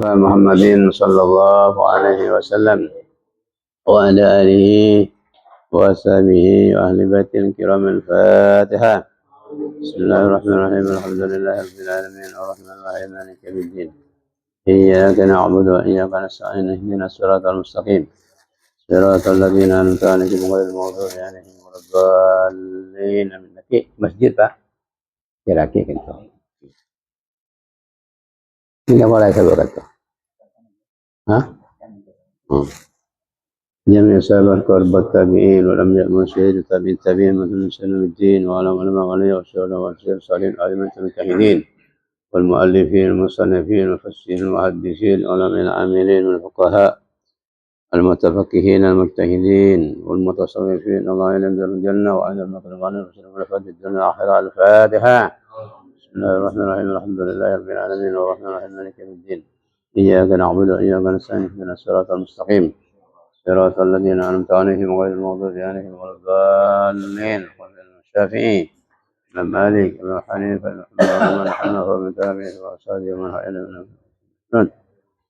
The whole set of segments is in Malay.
محمد صلى الله عليه وسلم وعلى آله وأصحابه وأهل بيته الكرام. الفاتحة. بسم الله الرحمن الرحيم. الحمد لله رب العالمين الرحمن الرحيم مالك يوم الدين. إياك نعبد وإياك نستعين اهدنا الصراط المستقيم صراط الذين أنعمت عليهم غير المغضوب عليهم ولا الضالين. Masjid Pak, kira-kira gitu. Tidak boleh saya kata. Hah? جميع سابق التابعين والأنبياء والمرسلين والتابعين التابعين مثل سلم الدين وعلى علماء عليه والشهداء والشهداء الصالحين أئمة المجتهدين والمؤلفين والمصنفين والمفسرين المحدثين والعلماء العاملين والفقهاء المتفقهين المجتهدين والمتصوفين الله يعلم الجنة وعند المقربين والمفسرين في الدنيا والآخرة. الفاتحة. بسم الله الرحمن الرحيم. الحمد لله رب العالمين الرحمن الرحيم مالك يوم الدين. إياك نعبد وإياك نستعين اهدنا الصراط المستقيم صراط الذين أنعمت عليهم غير المغضوب عليهم ولا الضالين. الشافعي الإمام مالك الإمام حنيفة الإمام حنفي ومن تابعه وأصحابه ومن هدى إلى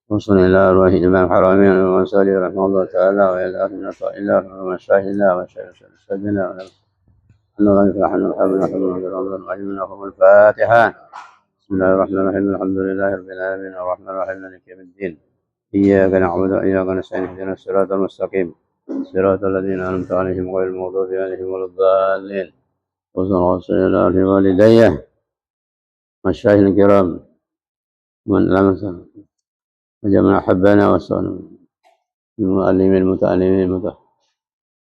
وصل إلى أرواح الإمام حرمين ومسالي رحمه الله تعالى وإلى أهل الله ومشايخ الله ومشايخ سيدنا أن الله يفرح ونحن الفاتحة. بسم الله الرحمن الرحيم. الحمد لله رب العالمين الرحمن الرحيم مالك يوم الدين. إياك نعبد وإياك نستعين اهدنا الصراط المستقيم صراط الذين أنعمت عليهم غير المغضوب عليهم ولا الضالين. وصلى الله على والدي والمشايخ الكرام من لمس وجمع أحبنا وصلنا المؤلمين المتعلمين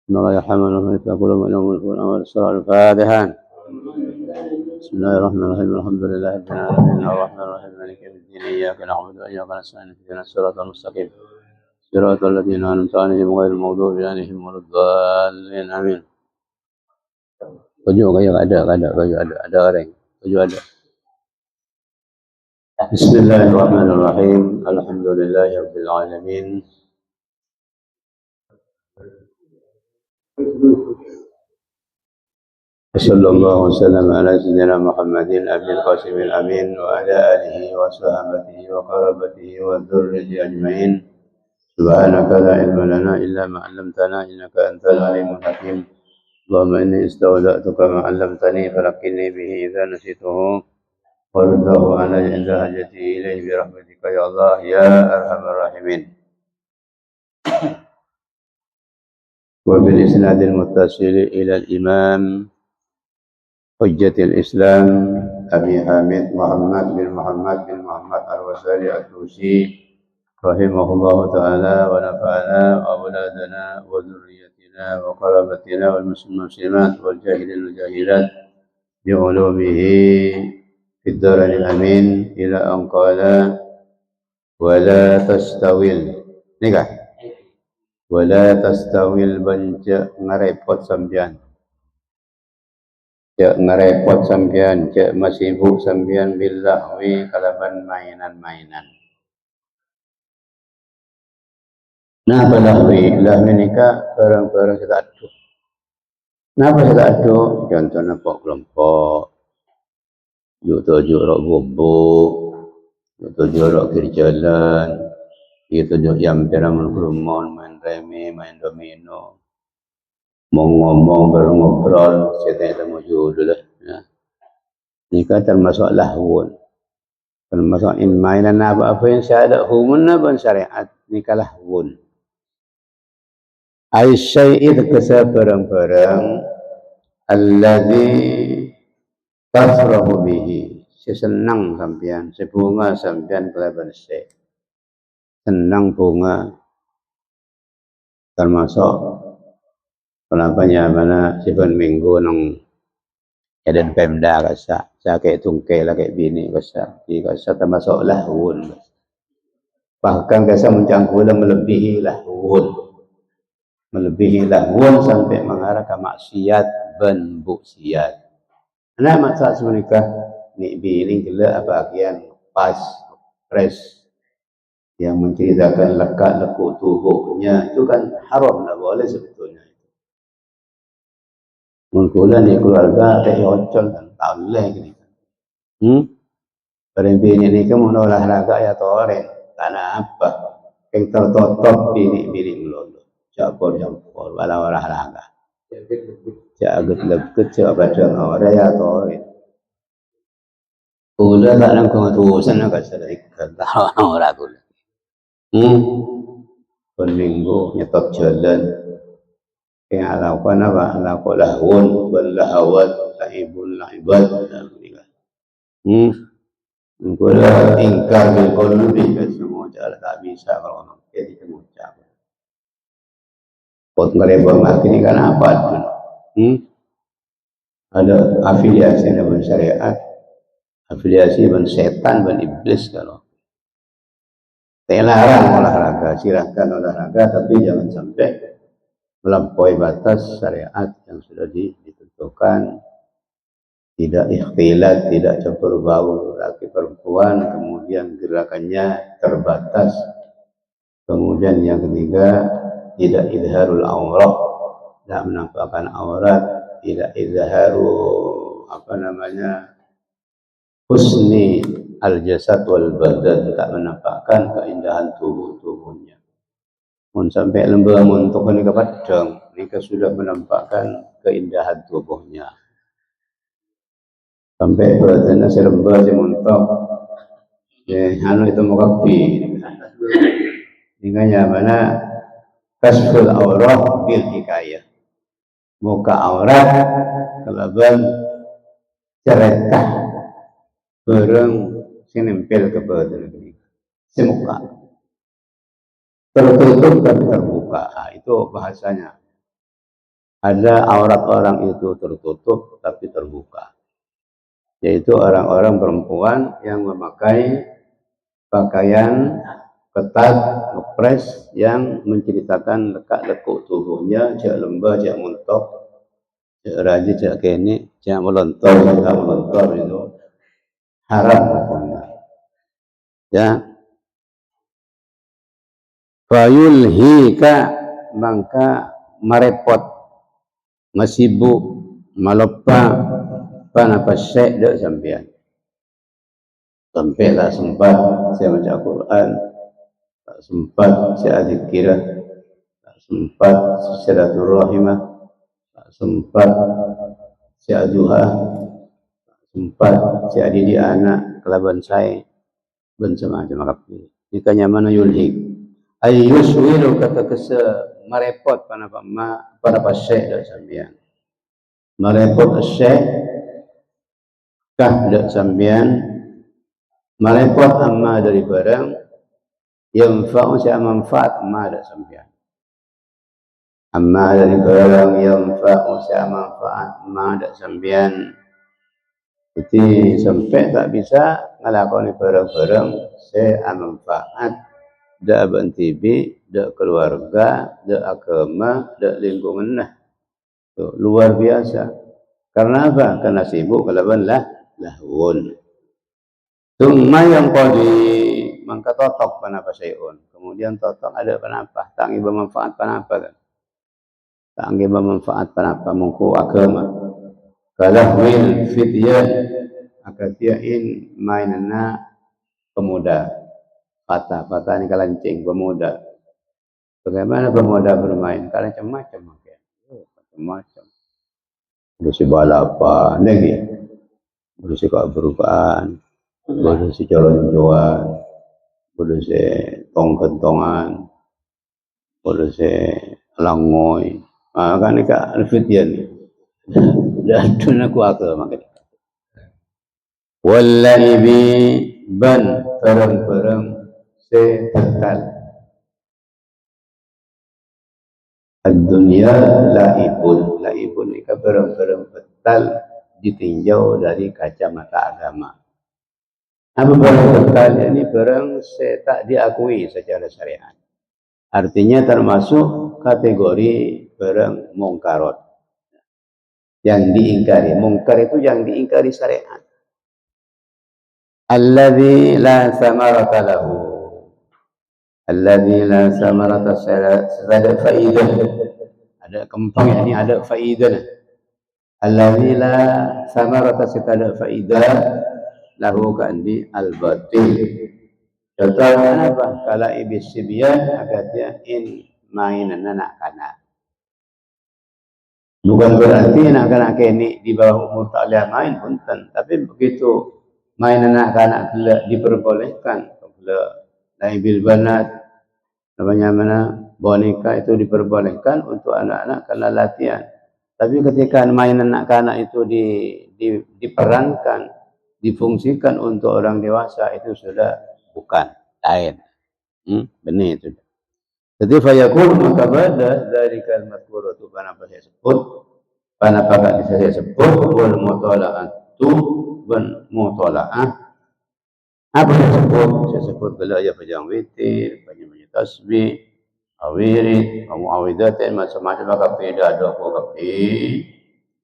إن الله يرحمنا ويتقبل منهم والقرآن والصلاة. الفاتحة. بسم الله الرحمن الرحيم. الحمد لله رب العالمين الرحمن الرحيم مالك يوم الدين. إياك نعبد وإياك نستعين اهدنا الصراط المستقيم صراط الذين أنعمت عليهم غير المغضوب عليهم ولا الضالين. آمين. Tujuh kayak ada orang. Tujuh ada. Bismillahirrahmanirrahim. Alhamdulillahirabbil alamin. صلى الله وسلم على سيدنا محمد أبي القاسم الأمين وعلى آله وصحبه وقرابته والذرية أجمعين. سبحانك لا علم لنا إلا ما علمتنا إنك أنت العليم الحكيم. اللهم إني استودعتك ما علمتني فلقني به إذا نسيته ورده علي عند حاجتي إليه برحمتك يا الله يا أرحم الراحمين. وبالإسناد المتصل إلى الإمام حجة الإسلام أبي حامد محمد بن محمد الوسالي الطوسي رحمه الله تعالى ونفعنا وأولادنا وذريتنا وقرابتنا والمسلمات والجاهلين والجاهلات بعلومه في الدار الأمين إلى أن قال ولا تستوي البنج ngerepot sampean cek ngerepot sampean, cek masibuk sampean billahwi kalaban mainan-mainan. Nah, lahwi nikah barang-barang kita aduh. Napa kita aduh? Contohnya pok kelompok, yuk tujuh rok bubuk, yuk tujuh rok kiri jalan, yuk tujuh yang peramun kerumon, main remi, main domino. Mau ngomong ngobrol saya mau judul ya. Nikah termasuk lahwun, termasuk mainan apa yang syariat hukumnya pun syariat nikah lahwun. Aisyai itu kesal barang-barang alladzi tafrahu bihi, senang sampean, sebunga sampean kelaban se. Senang bunga termasuk kenapanya mana sipan minggu nang edan pemda kasa sakit tungkai lah kayak bini kasa termasuk lahun, bahkan kasa mencangkulan melebihi lahun sampai mengarah ke maksiat dan buksiat. Nah maksud semenikah ni bini gila bagian pas pres yang menceritakan lekuk tubuhnya itu kan haram, tak boleh sebetulnya. Mengkulan di keluarga teh ocol kan tahu lah gini. Pada bini ni kan mau olahraga ya toren, karena apa? Yang tertutup bilik melulu. Campur walau olahraga. Jagat lebet coba orang ya torit. Udah tak nangkung urusan agak sedikit kalau orang gula. Minggu nyetop jalan. Yang lakukan apa? Lakukan lahun, berlahawat, laibun, laibat. Kalau ingkar bilqulbi semua cara tak bisa kalau orang jadi mengucap. Pot ngerebang ini kan apa tuh? Ada afiliasi dengan syariat, afiliasi dengan setan dan iblis kalau. Larang olahraga, silahkan olahraga, tapi jangan sampai melampaui batas syariat yang sudah ditentukan. Tidak ikhtilat, tidak campur baur laki perempuan, kemudian gerakannya terbatas. Kemudian yang ketiga, tidak izharul aurat, tidak menampakkan aurat, tidak izharu husni al-jasad wal badan, tak menampakkan keindahan tubuhnya. Mun sampai lembah untuk nikah padang, nikah sudah menampakkan keindahan tubuhnya. Sampai badannya serembah si montok, itu mukabi. Nikahnya mana? Kasful aurat bil hikayah. Muka aurat kelaban ceretah bareng sinempel ke badan ini. Si muka tertutup tapi terbuka. Itu bahasanya. Ada aurat orang itu tertutup tapi terbuka. Yaitu orang-orang perempuan yang memakai pakaian ketat, ngepres yang menceritakan lekak-lekuk tubuhnya, jak lembah, jak muntok, jak rajin, jak kene, jak melontor, itu haram hukumnya. Ya. Fayulhika mangka marepot, masibuk, malopa, panapas syek dak sampean. Sampai tak sempat saya baca Quran, tak sempat saya zikir, tak sempat silaturahimah, tak sempat saya duha, tak sempat saya didik anak kelaban saya bencama kapi. Jika nyaman yulhik, ayyuswilu kata kese marepot panapas syek dak sampean. Marepot syek kah dak sampean. Marepot amma dari barang yang fa'usya manfaat amma ada sampean. Amma dari barang yang fa'usya manfaat amma ada sampean. Jadi sampai tak bisa ngelakoni barang-barang saya manfaat dak bantibi, dak keluarga, dak agama, dak lingkungan lah. Tuh, luar biasa. Karena apa? Karena sibuk kelaban lahun. Tumma yang kodi mangka totok panapa sayun. Kemudian totok ada panapa, tak ngiba manfaat panapa kan. Tak ngiba manfaat panapa mungku agama. Kalahwil fityan akatiain mainana pemuda. Patah ini kalancing pemuda. Bagaimana pemuda bermain? Macam-macam. Macam-macam. Berusi balapan lagi. Berusi keberupaan. Boleh si calon-calon, boleh si tong-kentongan, boleh si langoy. Kan ini kak alfitian. Dan tu nak kuasa makan. Wallahi ban perang si tertal. Dunia laibun ini perang betal ditinjau dari kacamata agama. Apa barang betal ini barang tak diakui secara syariat. Artinya termasuk kategori barang mungkarot yang diingkari. Mungkar itu yang diingkari syariat. Alladzi la samarata lahu. Alladzi la samarata ada faidah. Ada kempang ini ada faidah. Alladzi la samarata ada faidah lahu kandi al-batil. Contohnya apa? Kalau ibis sibian agaknya in mainan anak-anak. Bukan berarti anak-anak ini di bawah umur tak boleh main punten, tapi begitu main anak-anak diperbolehkan, naik bil banat, namanya mana boneka itu diperbolehkan untuk anak-anak karena latihan. Tapi ketika main anak-anak itu diperankan, difungsikan untuk orang dewasa, itu sudah bukan lain. Benar itu. Jadi fayakun maka pada dari kalimat itu apa saya sebut, apakah saya sebut wal mutalaatu wan mutalaah. Apa saya sebut? Saya sebut belajar panjang witir, banyak tasbih, awirid, muawidatin, macam-macam kafidah ada kafi.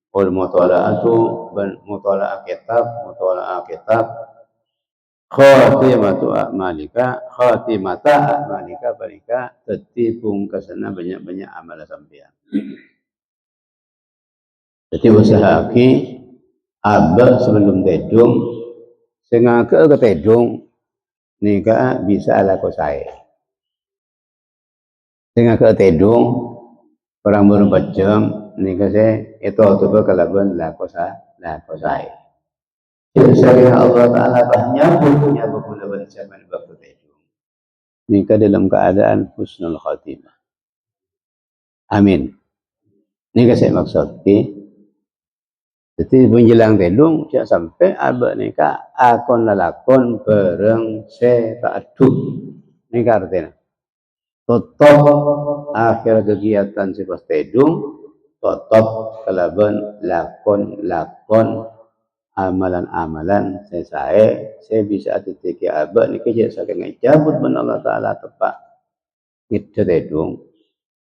Wal mutalaatu wan mutalaah kitab khatimatu a'malika balika teti pungkasana banyak-banyak amal sampean. Jadi usahaki abah sebelum tedung sengaja ke tedung nika bisa ala kosai. Sengaja ke tedung orang berempat jam nika saya itu kalaban la kosai. Jadi Allah Ta'ala punya berguna bersama di waktu itu. Nikah dalam keadaan husnul khatimah. Amin. Nikah saya maksud. Jadi menjelang tedung, sampai abad nikah akon lalakon bareng seta'aduk. Nikah artinya. Tutup akhir kegiatan si pas tedung, tutup kelaban lakon amalan-amalan saya bisa detik abad ni kerja saya ngejabut ben Allah Taala tepat itu tedung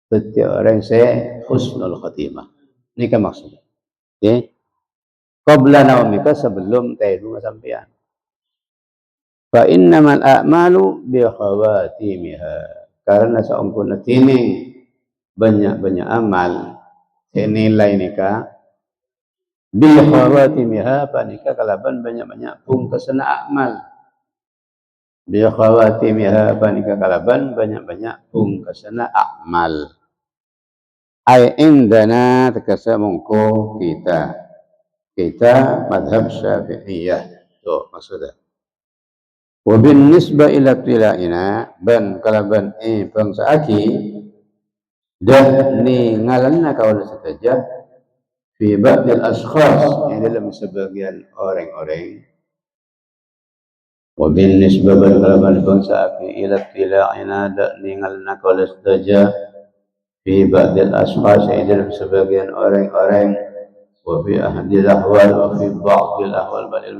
setiap orang saya husnul khatimah ni kan maksudnya okey qabla naumika sebelum tedung sampean fa innamal a'malu bi khawatimiha karena seumpuna tini banyak-banyak amal senilai nikah bi khawatimiha panika kalaban banyak-banyak pungkasan amal bi khawatimiha panika kalaban banyak-banyak pungkasan amal ai indana tekasa mongko kita madhab syafi'iyah tu maksudnya wa bin nisba ila tilaina ban kalaban bangsa aki dan ni ngalanna kaula saja fi ba'dil ashkhas yang dalam sebagian orang-orang wa bin nisbah kalaban bangsa fi ila tila'ina da ningalna qala saja fi ba'dil ashkhas yang dalam sebagian orang-orang wa fi ahdil ahwal wa fi ba'dil ahwal balil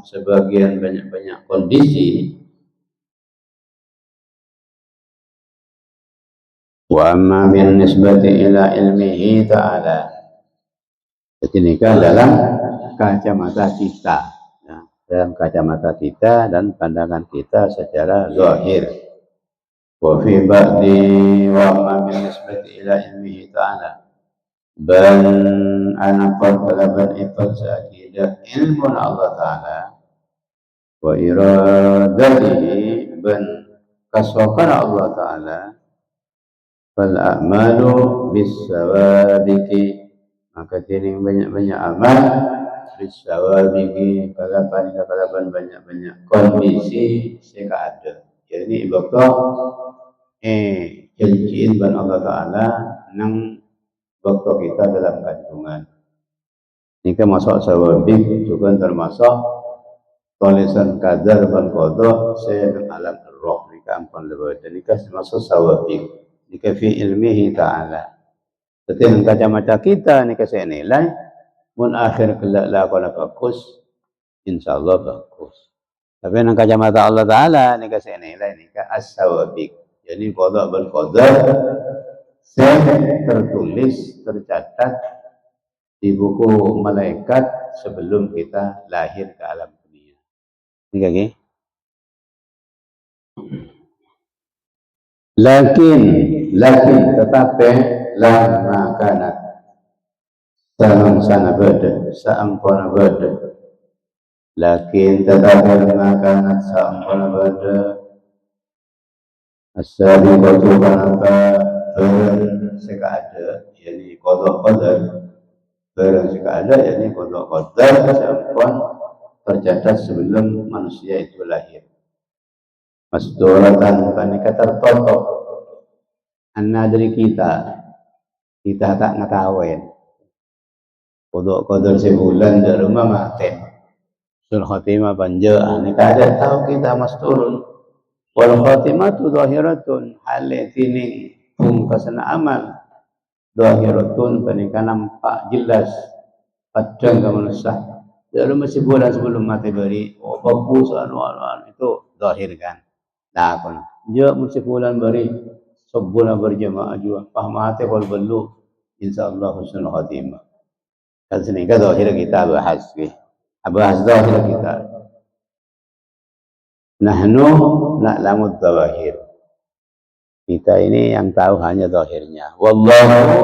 sebagian banyak-banyak kondisi wa amma bin nisbati ila ilmihi ta'ala. Jadi nikah dalam kacamata kita, ya, dalam kacamata kita dan pandangan kita secara zahir. Wa fi ba'di wa ma min nisbati ila ilmihi ta'ala. Ban ana qalaban ifsa'ida ilmu Allah Ta'ala wa iradatihi ban kaswakan Allah Ta'ala fal a'malu bis sawadiki maka tining banyak-banyak amal bisawabihi kalaban banyak-banyak kondisi sehingga ada jadi bakal janjiin ban Allah Ta'ala nang bakal kita dalam kandungan ini kan masuk sawabik juga termasuk tulisan kadar ban kodoh saya alam roh ini kan ampun lebih dan ini kan termasuk sawabik ini kan fi ilmihi Ta'ala. Jadi kacamata kita ni kasih nilai, mun akhir kelak lakon bagus, insyaallah bagus. Tapi nang kacamata Allah Taala ni kasih nilai ni ka as-sawabik. Jadi qada bil qada tertulis tercatat di buku malaikat sebelum kita lahir ke alam dunia. Ini kaki. Lakin tetapi lama kanat sana beda saampuna beda lakin tetapi lama kanat saampuna beda As-sabiqatu kanaka sekada, yakni qada qadar, barang sekada yakni qada qadar sampun tercatat sebelum manusia itu lahir. Masdoratan panika tertotok anna dari kita tak ngetahuin kodok kodok sebulan dari rumah maten sul khotimah banja ini kada tahu kita mas turun wal khotimah tu zahiratun halatini pungkasan amal zahiratun panika nampak jelas padang manusia dari masih bulan sebelum mati beri oh bagus anu itu zahir kan nah pun dia masih bulan beri sebulan berjamaah juga pahmate wal belu insyaallah husnul khotimah. Kan sini kan zahir kita bahas zahir kita. Nahnu na'lamu dzawahir. Kita ini yang tahu hanya zahirnya. Wallahu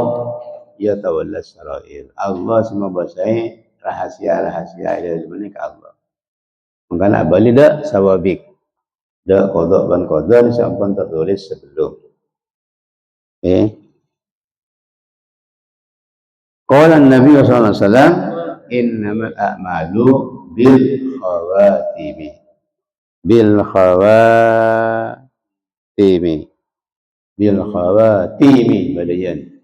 yatawalla sarair. Allah semua bahasai rahasia-rahasia dari mana ke Allah. Maka nak balik dak sawabik. Dak qada ban qadar sampai tertulis sebelum. Qala Nabi sallallahu alaihi wasallam innamal a'malu bil khawatimi bil khawatimi bil khawatimi badayan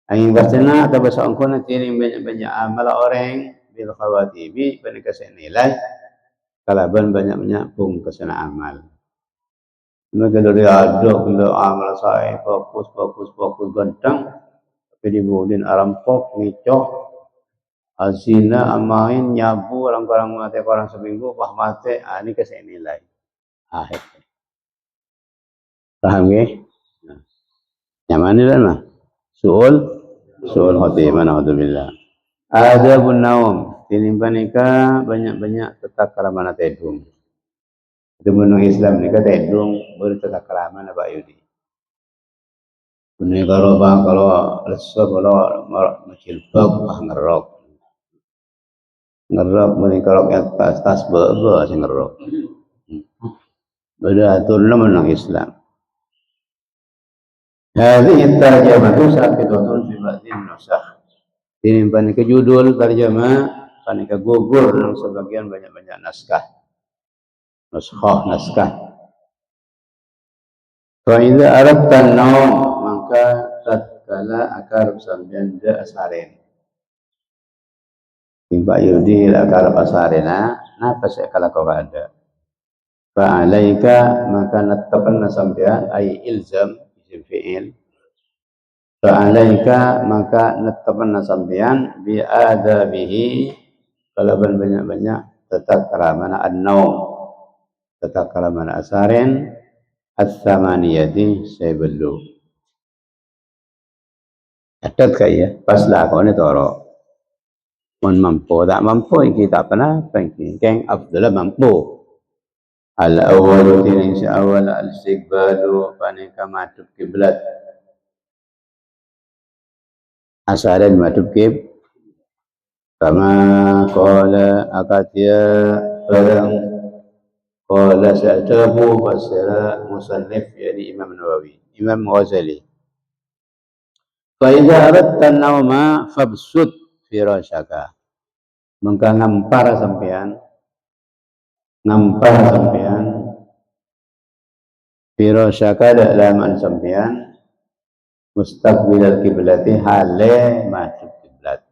angin bahasana atau bahasa angkona tiring banyak-banyak amal orang bil khawatimi pada kesan nilai kalaban banyak-banyak pun kesan amal maka dari ada kalau amal saya fokus ganteng tapi dibudin arampok nicok azina amain nyabu orang-orang mati orang seminggu pah mati ini kasih nilai akhir paham ke nyaman ni lah suul khotimah naudzubillah adabun naum tinimpan nikah banyak-banyak tetap keramana tedung itu menurut Islam nikah tedung bertetap keramana Pak Yudi ini kalau lesok kalau macil bab ngerok meningkalok atas tas bebe sing ngerok beda aturna menang Islam hadhihi tarjamatu saqitatun fi ba'dhin nusakh ini panika judul tarjamah panika gugur nang sebagian banyak-banyak naskah fa idza aradta an-nawm maka tatkala akar sampeyan da asaren Pak Yudi akar pasarena napa saya kalau kau ada fa'alaika maka nattapanna sampean ay ilzam isim fi'il fa'alaika maka nattapanna sampean bi adabihi kalaban banyak-banyak tetap karamana an-naum tetap karamana asaren as-samaniyati sebelu adat kaya pas lakone toro mun mampu tak mampu kita pernah penting keng afdal mampu al-awwal tining sa awal al-istiqbalu panika madhep kiblat asaren madhep kama qala akatia barang qala sa'dahu fasira musannif yani Imam Nawawi Imam Ghazali fa idza aradta an-nawma fabsut firashaka mengka ngampar sampean firashaka dalaman sampean mustaqbilal kiblati hale madhep kiblat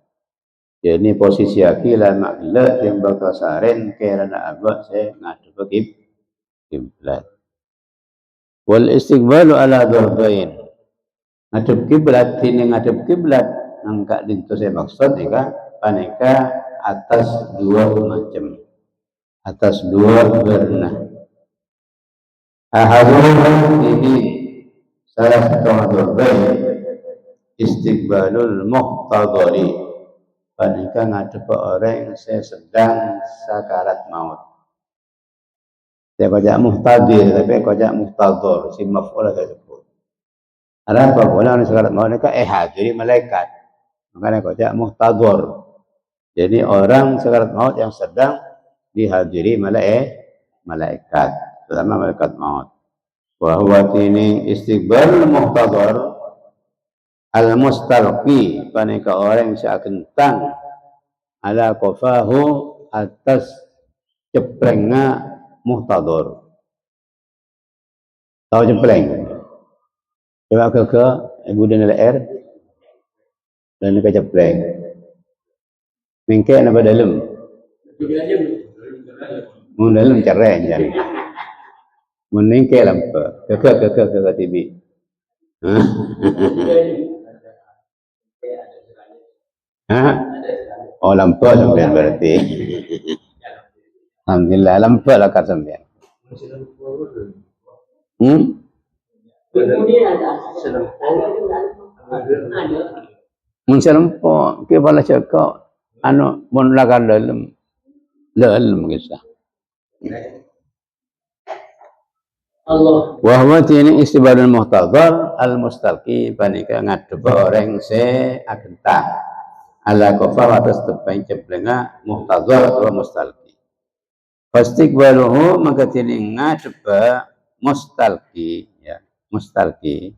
jadi posisi aki lama kiblat yang bakal saren kerana abak saya ngadep kiblat wal istiqbalu ala darbain ngadep kiblat ini ngadep kiblat nangka dintu saya maksud ika paneka atas dua macam atas dua warna ahadun ini salah satu darbain istiqbalul muhtadari paneka ngadep orang yang saya sedang sakarat maut saya kojak muhtadir tapi kojak muhtador si maf'ul saya sebut ada apa orang yang sakarat maut mereka hadiri malaikat makanya kojak muhtador jadi orang sakarat maut yang sedang dihadiri malaikat terutama malaikat maut Wa huwa tini istiqbal muhtadar al-mustalqi panika orang sakentang ala qafahu atas ceplengna muhtadar. Tahu cepleng? Coba ke ibu dan air dan ke cepleng. Mengke apa dalam? Mun dalam cerai jadi. Mun mengke lampa. Ke TV. Hah? Oh lampa sampean berarti. Alhamdulillah lampa lah kat sampean. Mun selempo ke bala cakap anu mun lagan dalam kisah. Allah. Wa huwa tini istibadul muhtadar al-mustalqi panika ngadep orang se agentang ala kafar atas tepeng ceplenga muhtadar atau mustalqi. Fastiqbaluhu maka tini ngadep mustalqi ya mustalqi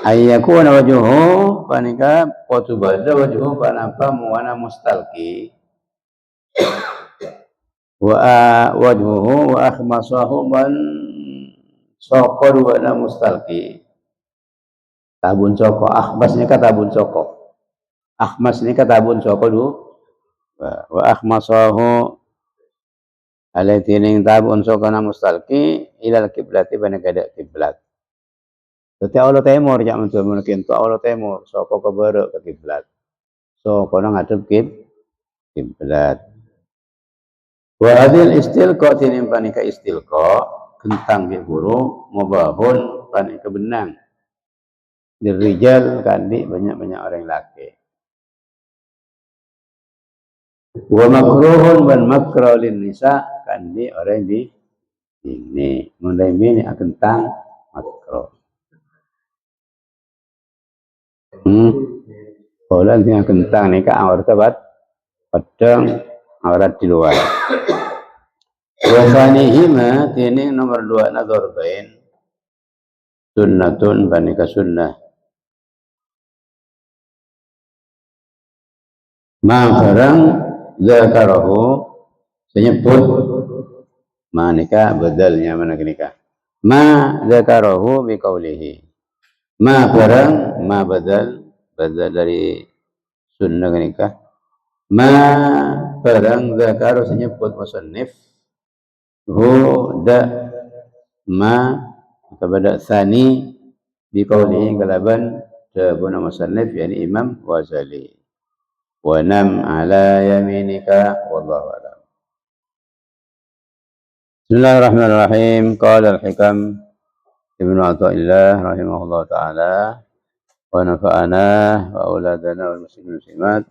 ayyakuna wajhuhu panika qatubada wajhuhu panapa muwana mustalqi wa wajhuhu wa akhmasahu man saqad wa na mustalqi tabun soko akhmas ni kata tabun soko akhmas ni kata tabun soko du wa akhmasahu alatining tabun soko na mustalqi ilal kiblati panagada kiblat tetapi Allah timur jak mentu mungkin tu Allah timur soko ke barat ke kiblat soko nang ngadep kiblat. Wa hadil istilqa tinin panika istilqa kentang ke guru mubahun panika benang dirijal kandi banyak-banyak orang laki. Wa makruhun wan makruh lin nisa kandi orang di ini mulai ini kentang makruh. Kalau yang kentang ni ka awal tabat padang awrat di luar. Wasanihima tini nomor 2 na dorbain sunnatun panika sunnah ma barang zakarahu senyebut manika badalnya mana kenika ma zakarahu biqaulihi ma barang ma badal dari sunnah kenika ma barang zakaru senyebut musannif da ma kepada sani biqaulihi kalaban jabuna musannif yani Imam Ghazali wa nam ala yaminika wallahu a'lam. Bismillahirrahmanirrahim. Qala al-Hikam Ibnu Athaillah rahimahullah taala wa nafa'ana wa auladana wal muslimin muslimat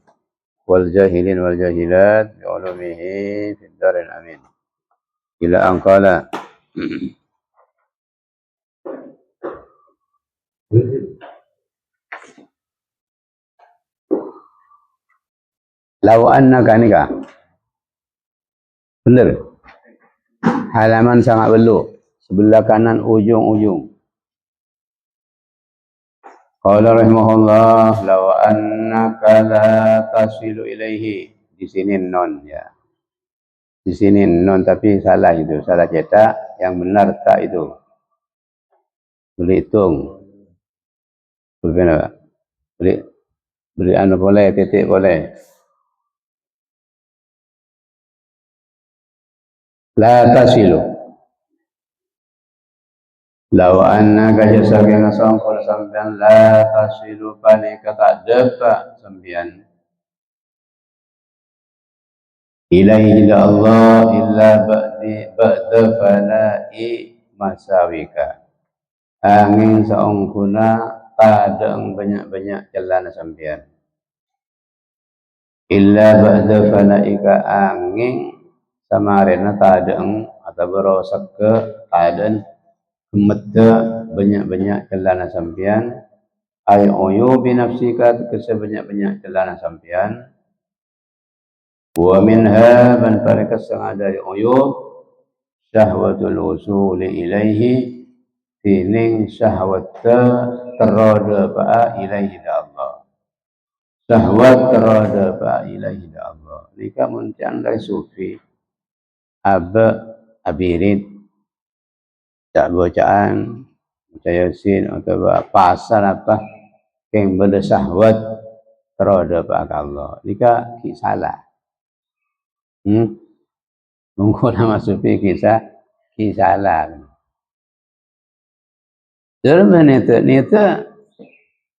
wal jahilin wal jahilat bi ulumihi fid darin amin. Ila angkala law annaka nika benar halaman sangat beluk sebelah kanan ujung-ujung qala rahimahullah law annaka la tasilu ilaihi di sini non ya. Di sini non tapi salah itu, salah cetak, yang benar tak itu. Boleh hitung. Boleh anu boleh, titik boleh. La tasilu. Law annaka jasaka ngasangkul sampean la tasilu panika tak dapat sampean. Ilaihi Allah illa ba'da fana'i masawika angin saungkuna padang banyak-banyak jalan sampean illa ba'da fana'ika angin samarena tadang atau berosak ke tadan kemeta banyak-banyak jalan sampean ay uyu binafsika kesebanyak-banyak jalan sampean wa minha man farika sang dari uyub syahwatul wusuli ilaihi tining syahwat terada ba'a ilaihi Allah. Syahwat terada ba'a ilaihi Allah. Nika muncang dari sufi abirid tak bacaan baca yasin atau pasal apa yang bersyahwat terhadap Allah. Nika salah. Mungkin nama sufi kisah salah. Dalam nita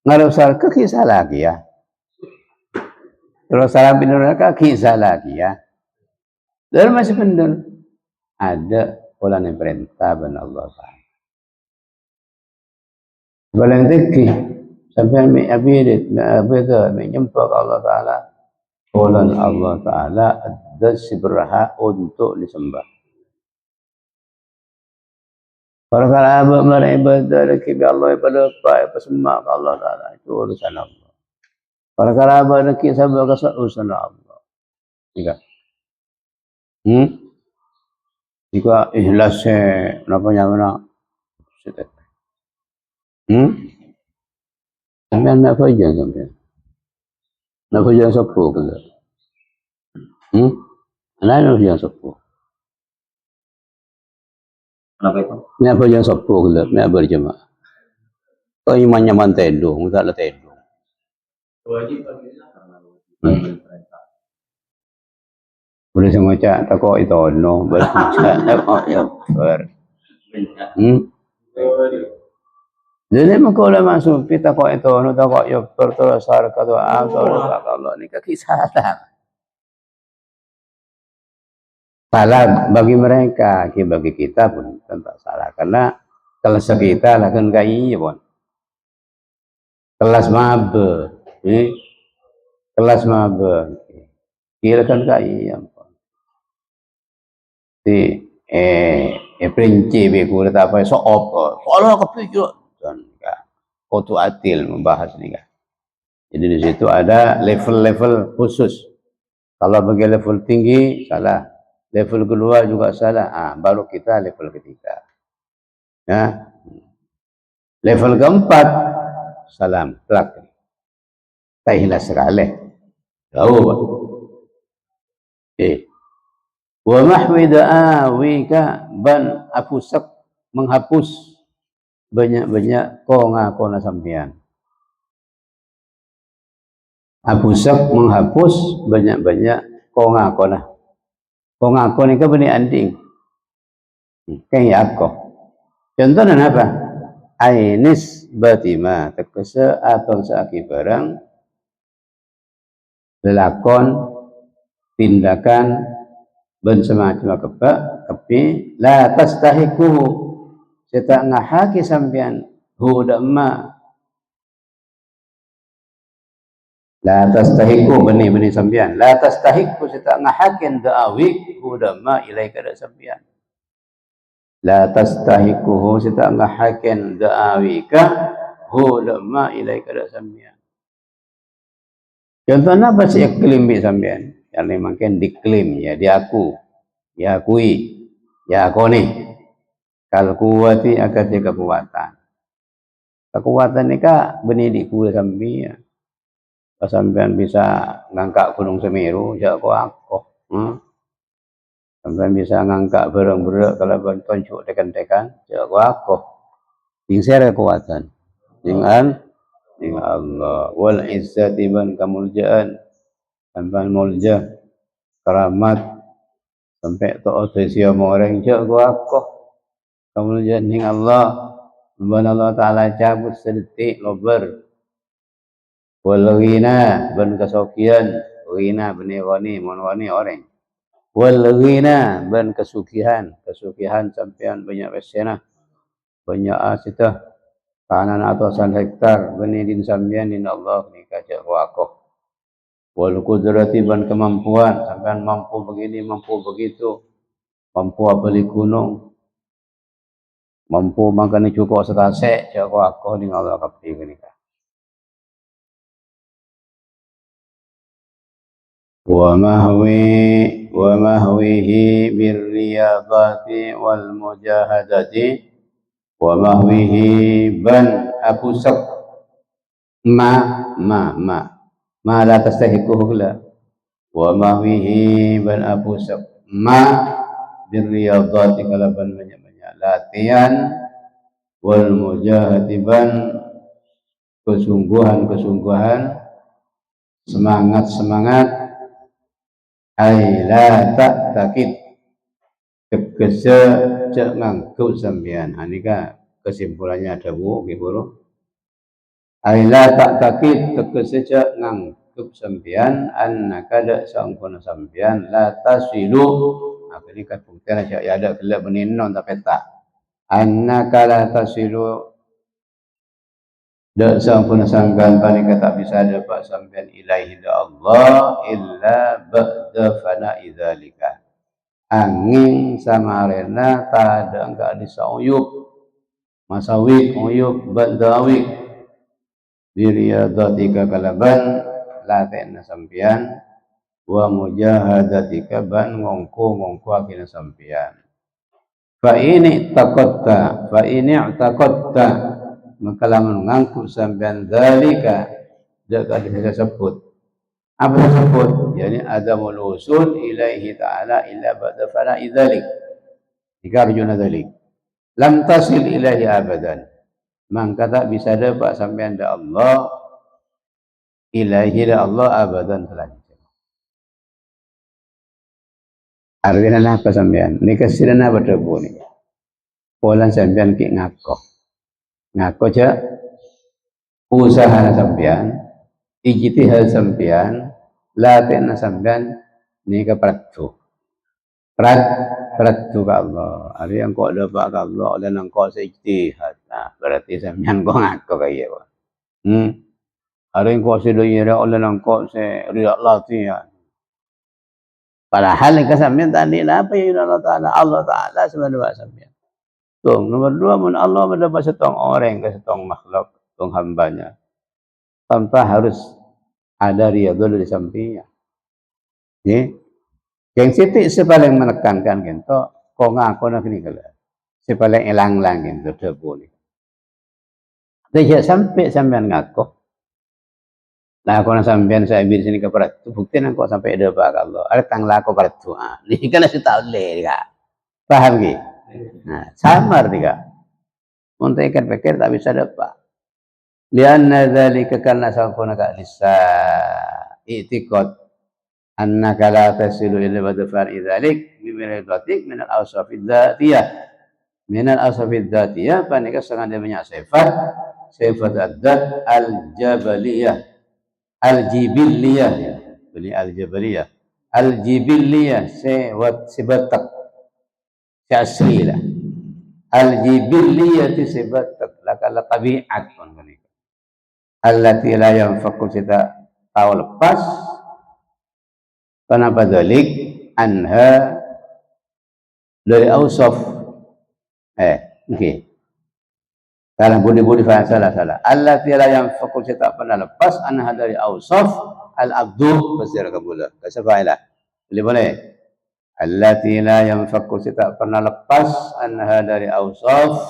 ngarusal ke kisah lagi ya. Terus salam pinuraka kisah lagi ya. Dalam masih benar ada pola yang perintah benar Allah Taala. Balang teki sampai mi abidat mi jumpa Allah Taala. Pola Allah Taala ada seberha untuk disembah. Kalau abah beribadah lagi Allah pada apa semua Allah Taala itu urusan Allah. Kalau abah lagi sabar ke urusan Allah. Jika jika ikhlasnya namanya mana? Sampai nak fajar sampai. Nak fajar siapa kena? Anak nak fajar siapa? Kenapa itu? Nak fajar siapa kena? Nak berjemaah. Kau imannya mantedong, tak ada tedong. Wajib boleh semacam tak kau itu no, boleh tak kau ya ber. Jadi mengkau lah masuk kita kau itu no tak kau ya berterasar kata Allah ni kisah salah bagi mereka, bagi kita pun tentu salah karena kelas kita lah kan kayak pun kelas maba, kelas maba, kira kan kayak si perinci beku tak apa soop kalau kepikir dan kotu atil membahas ni kan. Jadi di situ ada level-level khusus. Kalau bagi level tinggi salah, level kedua juga salah. Baru kita level ketiga. Ya. Level keempat salam telak. Tak hilang sekali. Tahu tak? Wa mahwi da'awika ban apusak menghapus banyak-banyak kona sampean. Apusak menghapus banyak-banyak kona. Kona ni kan bani anding. Kayak aku. Contohnya apa? Ainis batima tekesa abang saaki barang lelakon tindakan ben semacam kebak tapi la tastahiku setak ngahaki sampean hu damma la tastahiku benih sampean la tastahiku setak ngahakin da'awi hu damma ilaika da sampean la tastahiku setak ngahakin da'awika hu damma ilaika da sampean. Contohnya apa sih iklim bi sampean yang makin diklaim ya diaku ya akui ya akoni kal kuwati akati kekuatan ni kah benih di kuil sampean ya. Sampean bisa ngangkat gunung Semeru jak aku sampean bisa ngangkat barang-barang kalau bantuan cuk tekan-tekan jak aku tingser kekuatan dengan Allah wal izzati man kamuljaan sampean mulja keramat sampai tak sia orang jak aku kamuljaan ning Allah Allah Ta'ala cabut sedetik lober wal ghina ban kesukian ghina bani wani mon wani orang wal ghina ban kesukihan sampean banyak besena banyak asita kanan atasan hektar bani din sampean din Allah ni kajak wakoh wal qudrati ban kemampuan sampean mampu begini mampu begitu mampu beli gunung mampu makan cukup setase jago aku ning Allah kapi gini ka wa wa mahwihi birriyadati wal mujahadati wa mahwihi ban apusab ma la tastahiquhu la wa mahwihi ban apusab ma birriyadati kalaban banyak-banyak latihan wal mujahadati ban kesungguhan semangat ai la tak takit tegese cek ngangkut sampean. Ini kan kesimpulannya ada bu guru ai la tak takit tegese cek ngangkut sampean annaka da sampun sampean la tasilu. Ini kan buktian ya ada gelap meninon tapi tak annaka la tasilu dak sampun sampean panika tak bisa dapat sampean ilaihi da Allah illa ba'da fana'i dzalika. Angin samarena tada enggak disauyub masawik uyub badawik biriyadatika kalaban latena sampean wa mujahadatika ban ngongko akina sampean. Fa ini taqatta maka lamun ngangku sampean dzalika jaga disebut apa disebut yani adamul usul ilaihi ta'ala illa ba'da fana'i dzalik jika rujuna dzalik lam tasil ilaihi abadan maka tak bisa dapat sampean da Allah ilaihi da Allah abadan selanjutnya. Artinya apa sampean ni kesirana berdebu ni polan sampean ki ngaco aja usaha sampean ijtihad sampean latihan sampean ni ke pratu ka Allah ada yang kau dapat ke Allah dan engkau seijtihad nah berarti sampean kau ngaco kaya ada yang kau sedaya oleh engkau se riya latihan padahal ke sampean tadi apa ya Allah Taala sebenarnya sampean. Nomor dua, Allah mendapat setong orang ke setong makhluk, setong hambanya. Tanpa harus ada riyadul di sampingnya. Yang sitik sepaling menekankan gitu, kok ngaku nak ni kalau sepaling elang-elang gitu, debu ni. Tidak sampai sampean ngaku. Nah, kalau sampean saya ambil sini ke peratu, bukti nak kok sampai ada pak Allah. Ada tang laku peratu. Ini kan nasi tahu leh, paham ke? Nah, samar juga. Untuk ikan pikir tak bisa dapat. Lianna dzalika karena sampuna ka lisa i'tiqad annaka la tasilu ila badfar idzalik bimiratik min al-awsaf dzatiyah. Min al-awsaf dzatiyah panika sangat banyak sifat adzat al-jabaliyah al-jibiliyah beli al-jabaliyah al-jibiliyah sibatak asli lah al-jibiliyah sibatak lakala tabiat pun kan itu allati la yanfaqu kita tahu lepas kenapa dzalik anha dari ausaf okey salah budi salah allati la yanfaqu kita pernah lepas anha dari ausaf al-abdu basir kabula kasafailah boleh allati la yanfaqu kita pernah lepas anha dari ausaf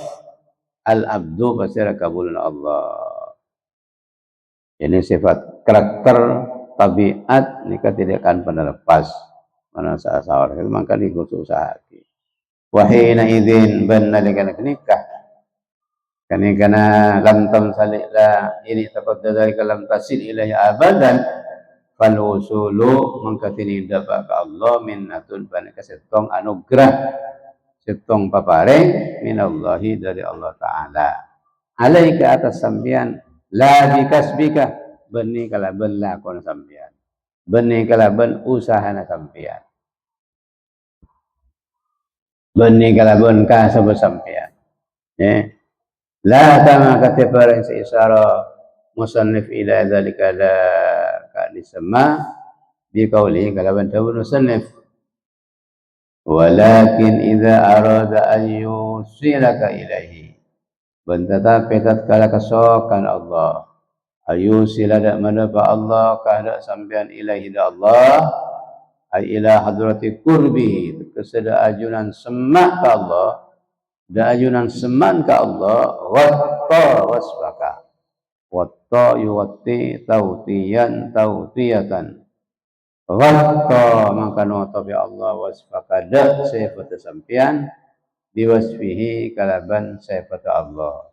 al-abdu basir kabulun Allah. Ini sifat karakter tabiat nikah tidak akan pernah lepas mana sahar itu maka digusu sahati wahina idzin banalikan nikah karena lam tamsalik la ini taqaddada dzalika lam tasil ilaihi abadan fal usulu mangkatini dapat ka Allah minnatun banaka setong anugerah setong papareng minallahi dari Allah taala alaika atas sampean la bikasbika benih kalaban lakon sampean benih kalaban usahana sampean benih kalaban kasab sampean la tama katibareng seisara musannif ila dzalika la ka disema bi qauli kalaban tawun musannif walakin idza arada an yusilaka ilaihi bantata petat kala kasokan Allah ayu sila dak mana ba Allah kahdak sampean ilahi da Allah ay ila hadrati qurbi, keseda ajunan semak ke Allah, da ajunan seman ke Allah, watta wasbaka, watta yuwatti tautiyan tautiyatan, watta maka nota bi Allah wasbaka da sifat sampian biwasfihi kalaban sifat Allah.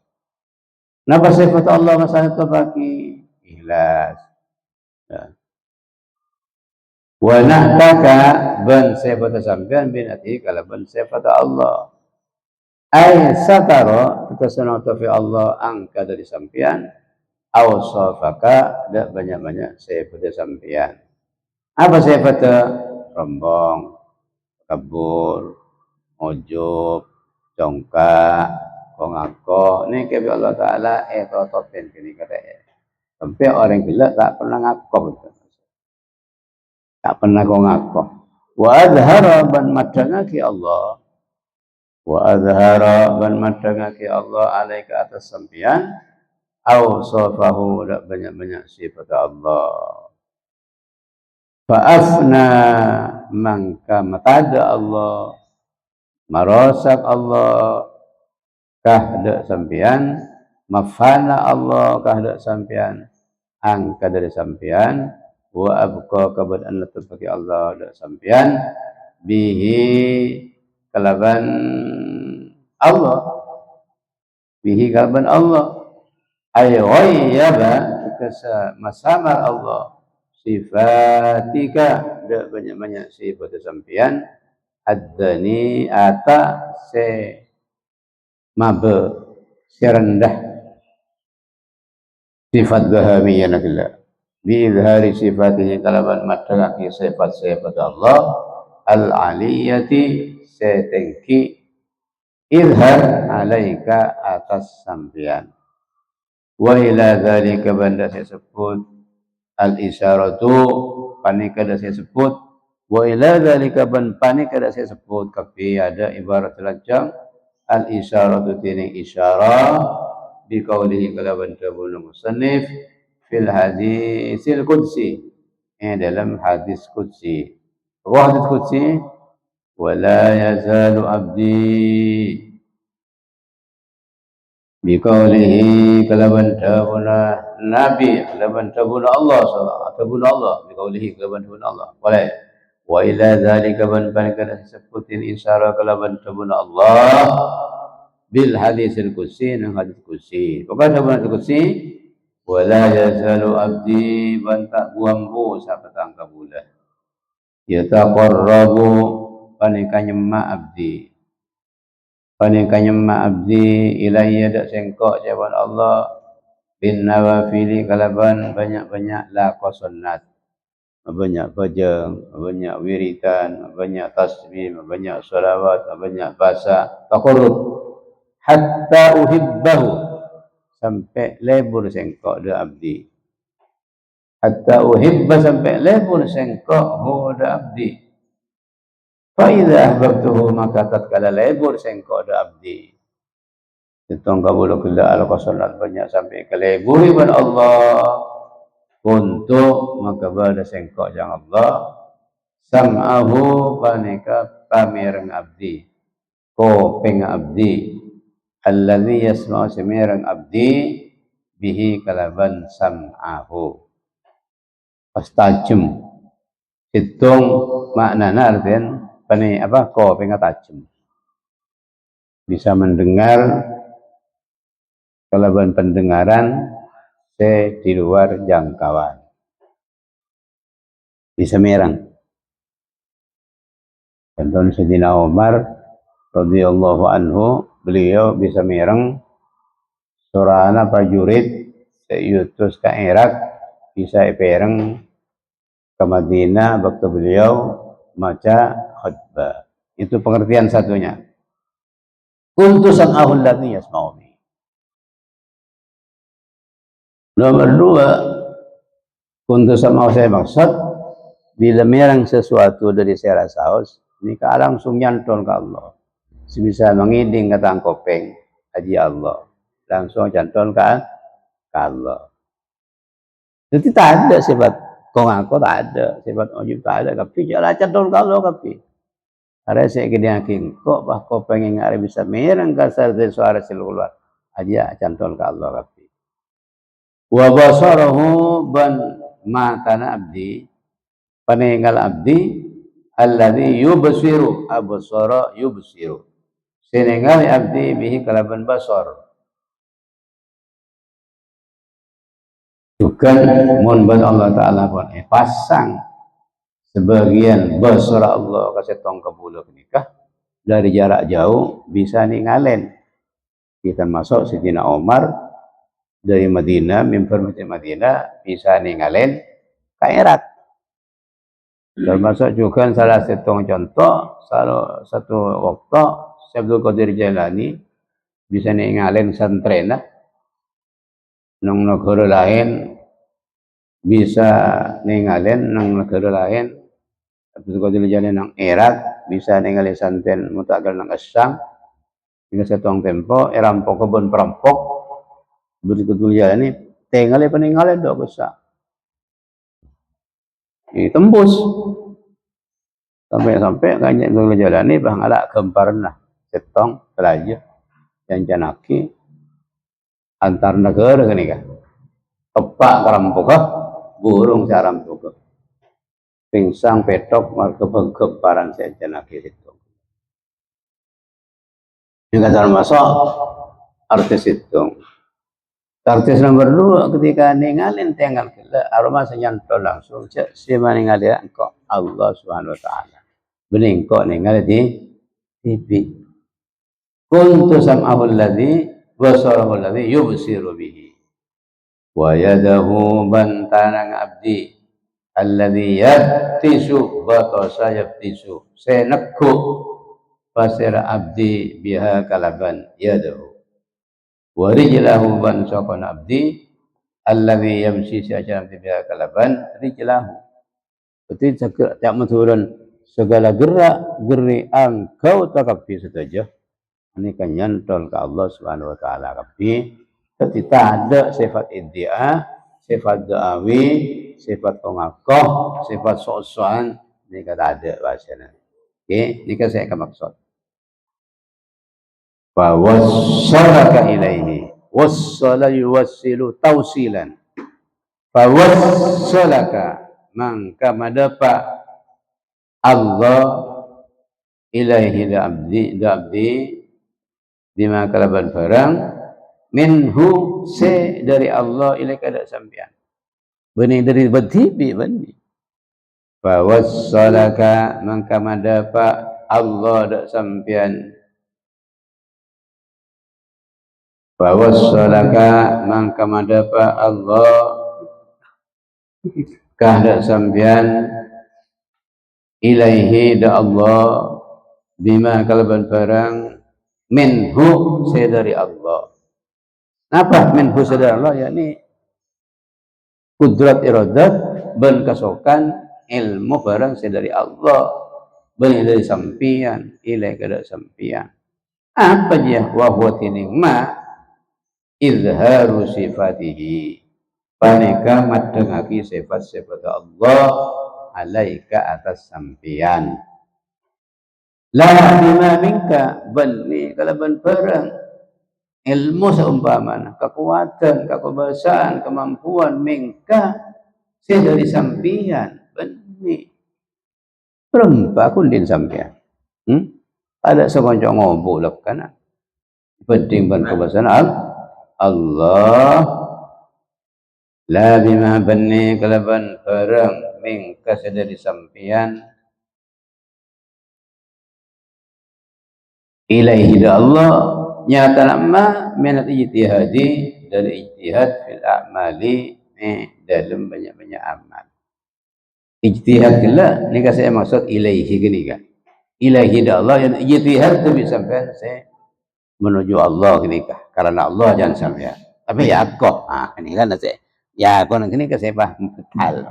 Napa sifat Allah masalah itu bagi ikhlas. Ya. Wa nahtaka ban sifat sampean binati kalaban sifat Allah. Ay satara kesana fi Allah angka dari sampean awsafaka da banyak-banyak sifat sampean. Apa sifat? Rombong, kabur, ujub, congkak, kongako. Ini kebi Allah Ta'ala totopen kini kata ya. Sampai orang gila tak pernah ngakob. Tak pernah ngakob. Wa adhara ban madangaki Allah. Wa adhara ban madangaki Allah alaika atas sampian. Awsafahu dak banyak-banyak sifat Allah. Fa'afna mangka matada Allah. Marosak Allah. Kahdak sampian. Mafana Allah kahdak sampian. Angka dari sampian. Wa abqa kabad anna tafaki Allah dak sampian. Bihi kalaban Allah. Bihi kalaban Allah. Ay ghayyaba kasa masamar Allah. Sifatika dak banyak-banyak sifat sampian. Ad-dani ata se mabe serendah sifat bahamiyah nakillah biizhari sifatihi kalaban matangaki sifat-sifat Allah al-aliyati setengki izhar alaika atas sampian wa ila dhalika banda saya sebut al-isyaratu panika dah saya sebut wa ila dhalika ban panika dah saya sebut kafi ada ibarat lajang al-isyaratu tining isyarah biqaulihi kalaban tabul musannif fil hadisil qudsi dalam hadis qudsi. Hadis qudsi wala yazalu abdi biqaulihi kalaban tabuna nabi kalaban tabuna Allah tabuna Allah biqaulihi kalaban tabuna Allah wa ila dzalika ban kana sebutin isyarah kalaban tabuna Allah bil hadisil qudsi nang hadis qudsi. Pokoknya hadis qudsi wala yazalu abdi ban tak buambu sapatang kabulan. Yataqarrabu panika nyemma abdi. Panika nyemma abdi ilayya dak sengkok jawan Allah bin nawafili kalaban banyak-banyak la qasannat. Banyak bajang, banyak wiridan, banyak tasbih, banyak salawat, banyak bahasa taqarrub hatta uhibbahu sampai lebur sengkok de abdi hatta uhibba sampai lebur sengkok hu de abdi fa idza ahbabtuhu maka tatkala lebur sengkok de abdi ditong kabul kula al qasalat banyak sampai ke lebur ibn Allah untuk maka bada sengkok jang Allah sam'ahu panika pamireng abdi kopeng abdi alladzi yasma'u semirang abdi bihi kalaban sam'ahu pastajem hitung maknana artian pani apa ko penga tajem bisa mendengar kalaban pendengaran di luar jangkauan bisa merang. Contoh Sayyidina Umar radhiyallahu anhu beliau bisa mereng surana prajurit seutus ke Irak bisa pereng ke Madinah waktu beliau maca khutbah. Itu pengertian satunya. Kuntu sam'ahul ladzi yasma'u bi. Nomor dua, kuntu sam'ahu saya maksud bila mereng sesuatu dari saya rasaus ini ka langsung nyantol ke Allah. Sebisa mengiding kata kopeng haji Allah langsung cantol ke Allah. Jadi tak ada sifat Kau ngaku tak ada, sifat ujub tak ada, tapi jalan cadol kalau tapi. Ada saya kena yakin, kok bah kau pengen ngari bisa mereng kasar dari suara keluar. Aja cantol ke Allah tapi. Wa basarahu ban matana abdi, paninggal abdi, alladhi yubsiru, absara yubsiru. Senengali abdi bihi kalaban basar. Bukan mohon Allah Ta'ala pun pasang sebagian basar Allah kasih tong kebulu nikah dari jarak jauh bisa ningalen. Kita masuk Sayyidina Umar dari Madinah, mimpi Madinah bisa ningalen ke Irak. Termasuk juga salah satu contoh, salah satu waktu Syekh Abdul Qadir Jailani bisa ningalen santrena nang negara lain, bisa ningalen nang negara lain. Abdul Qadir Jailani nang Irak bisa ningalen santen mutakal nang Asyam. Hingga setong tempo erampok kebun perampok Abdul Jailani tinggal peninggalan doa besar. Tembus sampai kanjeng Abdul Jailani bang ala gemparna setong pelajar yang janaki antar negara gini kan. Tepak kerampok burung sarampok. Pingsang petok marga gemparan saya janaki itu. Juga termasuk artis itu. Artis nomor 2 ketika ninggalin tinggal kita aroma senyantol langsung si meninggalin engkau Allah Subhanahu Wa Taala. Bening kok ninggal di TV. Kuntu sam'ahu alladhi basarahu alladhi yubsiru bihi. Wa yadahu bantanang abdi alladhi yabtisu batasa yabtisu. Senekku pasir abdi biha kalaban yadahu. Wa rijlahu ban saqan abdi alladhi yamshi sa'ajan abdi biha kalaban rijlahu. Berarti tak menurun segala gerak geri engkau takapi saja. Ini kan nyantol ke Allah Subhanahu Wa Taala kapi. Tapi tak ada sifat iddia, sifat da'awi, sifat pengakoh, sifat sok-sokan. Ini kata ada bahasanya. Oke, ini kan saya akan maksud. Fa wassalaka ilaihi wassala yuwassilu tausilan fa wassalaka mangka madapa Allah ilaihi abdi bima kalaban barang minhu se dari Allah ilaika ada sampian benih dari betibi benih fa wassalaka mangka madapa Allah ada sampian Bawassalaka mangka madapa Allah kahdak sampian ilaihi da Allah bima kalaban barang minhu dari Allah. Apa minhu dari Allah? Yakni kudrat iradat ben kasokan ilmu barang dari Allah ben dari sampian ilai kada sampian. Apa dia wahwa tining ma izharu sifatihi paneka madengaki sifat-sifat Allah alaika atas sampian la bima minka bani kalaban barang ilmu seumpamana kekuatan kekebasaan kemampuan minka dari sampian bani berempa kundin sampian ada sekonco ngobulak kana penting ban kebasaan Allah la bima bani kalaban barang mingka dari sampian ilaihi Allah nyata nama minat ijtihadi dari ijtihad fil a'mali dalam banyak-banyak amal ijtihad kala ni saya maksud ilaihi gini kan ilaihi Allah yang ijtihad tu bisa sampai saya menuju Allah gini kah karena Allah jangan sampai tapi ya kok ini kan saya ya kok gini ke saya paham betul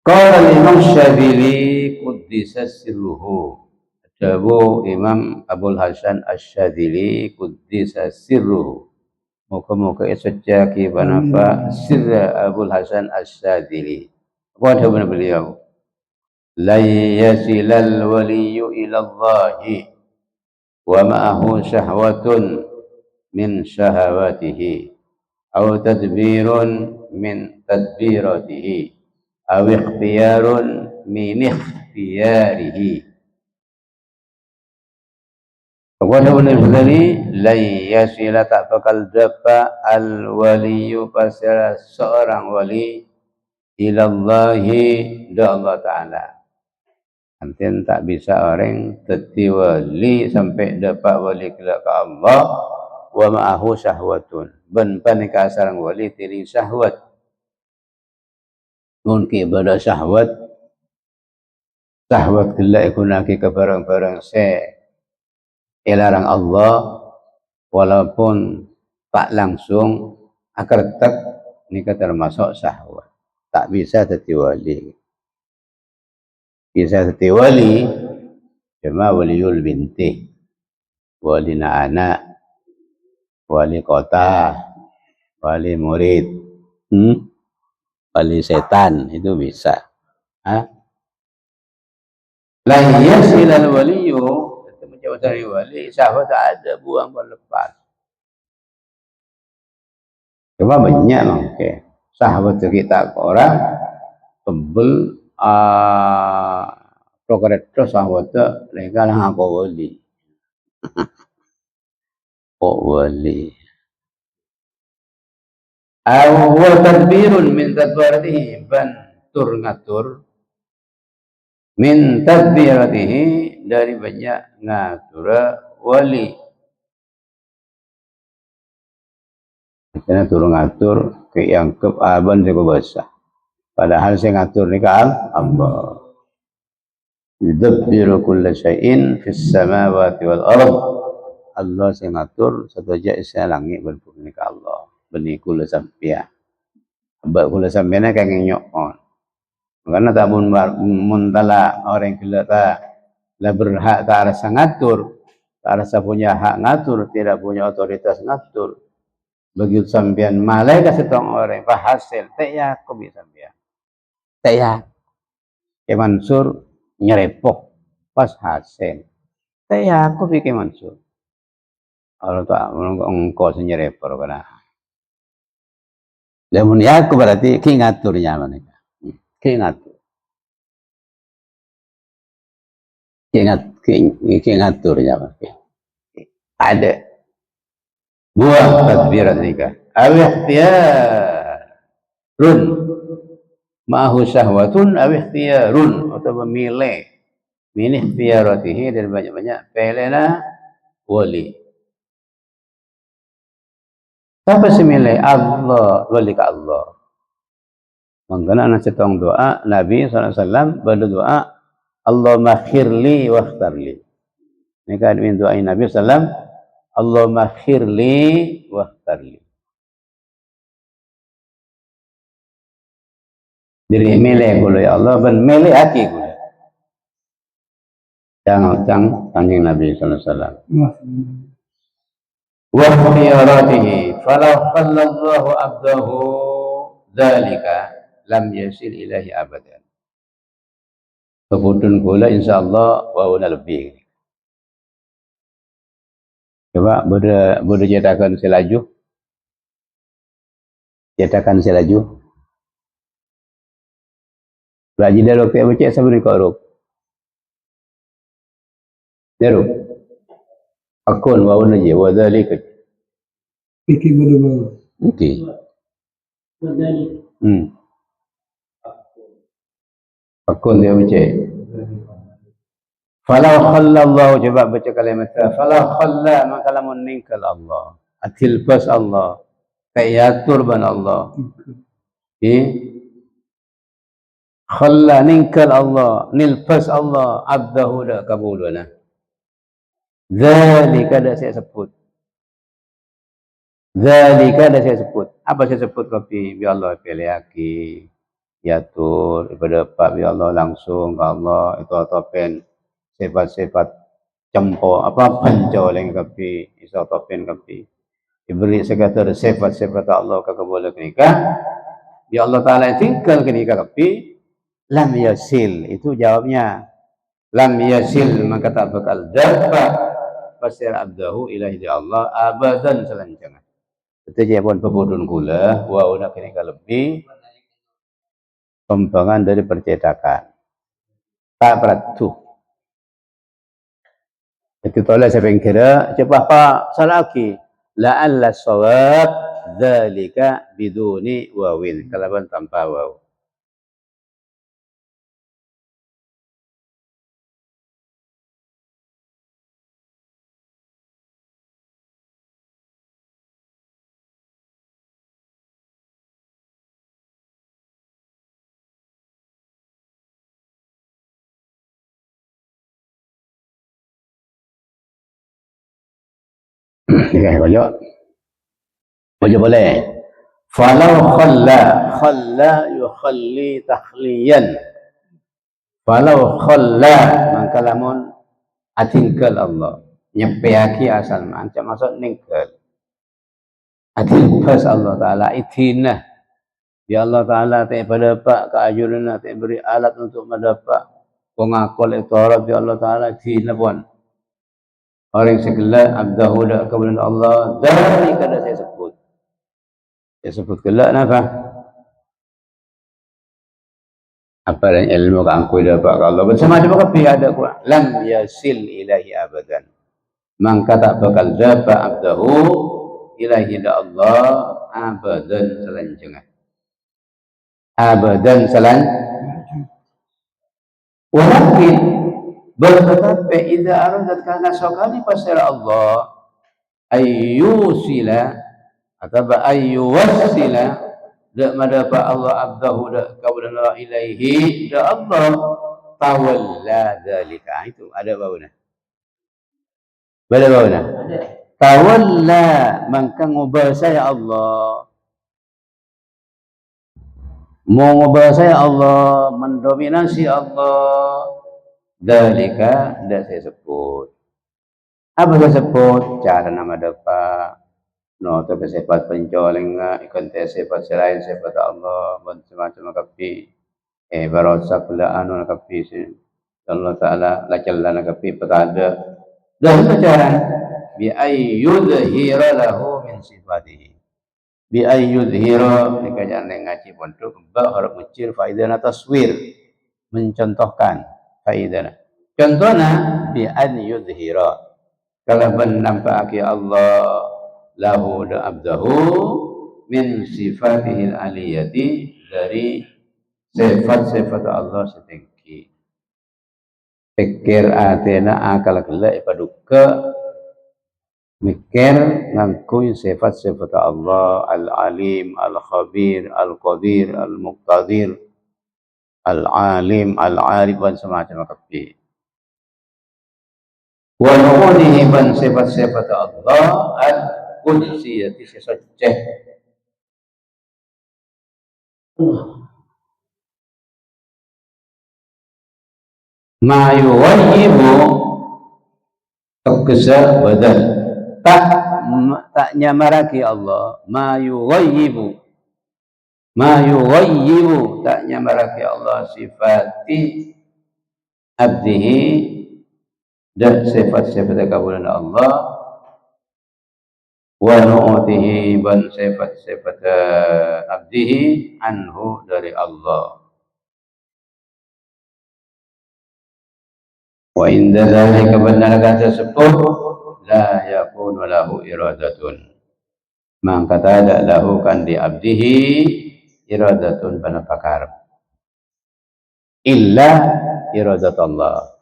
qala Imam Syadzili quddisa sirruhu Dawu Imam Abul Hasan Asy-Syadzili quddisa sirruhu Muka-muka isojaki banafa sirra Abul Hasan As-Sadili. Apa ada beliau? La yasilal waliyu ila Allahi wa ma'ahu syahwatun min syahawatihi aw tadbirun min tadbiratihi aw ikhtiyarun min ikhtiyarihi. Kepada benar-benar la yasila tak bakal dapat al waliyu pasal seorang wali ilallahi da Allah Ta'ala. Nanti tak bisa orang teti wali sampai dapat wali kelak ke Allah wa ma'ahu syahwatun. Ben-ben ke sarang wali tiri syahwat. Mungkin pada syahwat kelak ikunaki ke barang-barang larang Allah walaupun tak langsung akar tak ni termasuk syahwat. Tak bisa teti wali. Bisa teti wali cuma waliul binti, wali anak, wali kota, wali murid, wali setan itu bisa. La yasilal waliyu menjauh dari wali, syahwat ada buang berlepas. Cuma banyak mungkin syahwat kita ke orang tebel prokereto syahwat mereka lah aku wali. Kok wali. Wa tadbirun min tadbiratihi bantur ngatur min tadbiratihi dari banyak ngatur wali. Karena turun ngatur ke yang ke aban saya bahasa. Padahal saya ngatur ni kan Allah. Yudabbiru kulla syai'in fis samawati wal ard. Allah saya ngatur satu aja isi langit berbumi ke Allah. Beni kula sampian. Abak kula sampian kan nyok on. Karena tak mun tala orang kila ta la berhak tak rasa ngatur, tak rasa punya hak ngatur, tidak punya otoritas ngatur. Begitu sampean malaikat setong orang hasil tak ya aku bisa sampean. Tak ya. Ke Mansur nyerepok pas hasil. Tak ya aku pikir Mansur. Kalau tak engkau senyerepok kana. Lamun ya aku berarti ki ngaturnya mereka. Ki ngatur. Ki ngaturnya mereka. Ada. Buah tadbiran nikah. Aw ikhtiyarun ma'ahu syahwatun aw ikhtiyarun atau memilih min ikhtiyaratihi dan banyak-banyak pilihlah wali. Siapa semilih Allah wali ke Allah. Mangkana ana setong doa Nabi SAW berdoa Allahumma khirli wakhtarli. Ini kan doa Nabi SAW Allahumma khirli wakhtarli. Diri milih gula ya Allah ben milih hati gula. Jangan kanjeng Nabi sallallahu alaihi wasallam. Wa khiyaratihi falau khallallahu abdahu dzalika lam yasil ilahi abadan. Kebudun gula insyaallah wa una lebih. Coba bodo jadakan selaju. Jadakan selaju. Belajar dari waktu yang baca sampai korup. Daru. Akun wa unaji wa dzalika. Iki bodo. Oke. Akun dia baca. Falau khallallahu coba baca kalimat falau khalla maka lamun ningkal Allah. Atilbas Allah. Kayatur ban Allah. Khalla ningkal Allah, nilpas Allah, abdahu dah kabulana. Zalika dah saya sebut. Zalika dah saya sebut. Apa saya sebut kopi? Biar Allah pilih aki, yatur, daripada Pak biar Allah langsung ke Allah, itu topen, sifat-sifat cempo, apa pencoleng kopi, iso topen kopi. diberi segala sifat-sifat Allah kagak boleh nikah. Ya Allah Ta'ala tinggal ke nikah tapi lam yasil, itu jawabnya lam yasil, maka tak bakal dapat pasir abdahu ilahi di Allah abadan selanjutnya. Itu jawaban pebudun gula wa udah ke nikah lebih pembangan dari percetakan tak beratuh. Itu tolak saya kira coba apa salah lagi la'alla shawab dzalika biduni wawin, kalaban tanpa waw. Ya, boleh boleh. Falau khalla yukhalli takhliyan. Falau khalla, maka lamun atinggal Allah nyepeaki asal macam masuk ninggal atingkas Allah Ta'ala itinah ya Allah Ta'ala tak pada pak keajurana tak beri alat untuk mendapat pengakul itu ya Allah Ta'ala itinah pun orang segala abdahu dak kemuliaan Allah dari kada saya sebut kelak napa apa yang ilmu kangku dapat Allah bersama ada apa ada kuat lam yasil ilahi abadan, maka tak bakal dapat abdahu ilahi da Allah abadan selanjutnya abadan walakin bertetapi idza aradat kana sakali pasir Allah ayyusila atau ayyuwassila dak madapa Allah abdahu dak kaulana ilaihi da Allah tawalla dzalika, itu ada bauna tawalla, maka ngubah saya Allah mau ngubah saya Allah mendominasi Allah dzalika dak saya sebut apa saya sebut cara nama dapat no tapi sifat pencoleng ikon sifat selain sifat Allah macam-macam kapi barosak la anu kapi Allah Ta'ala la jalla kapi pada dan cara bi ayyudhira lahu min sifatihi bi ayyudhira ni kajian ngaji pondok ba harap mencir faidana taswir mencontohkan faidana contohnya bi an yudhira kalau menampaki Allah lahu da abdahu min sifatihil aliyati dari sifat-sifat Allah setinggi pikir atena akal kelak paduka mikir ngangkui sifat-sifat Allah al-alim, al-khabir, al-qadir, al-muqtadir, al-alim, al-arif dan semacam kapi wa nu'unihi ban sifat-sifat Allah al-qudsiyati sesoceh ma yuwayyibu tegesa badal tak nyamaraki Allah ma yuwayyibu tak nyamaraki Allah sifati abdihi dan sifat-sifat kabulan Allah wa nu'utihi ban sifat-sifat abdihi anhu dari Allah wa inda dzalika benar tersebut la yakunu lahu iradatun, maka tak lahu kan di abdihi iradatun pada pakar illa iradat Allah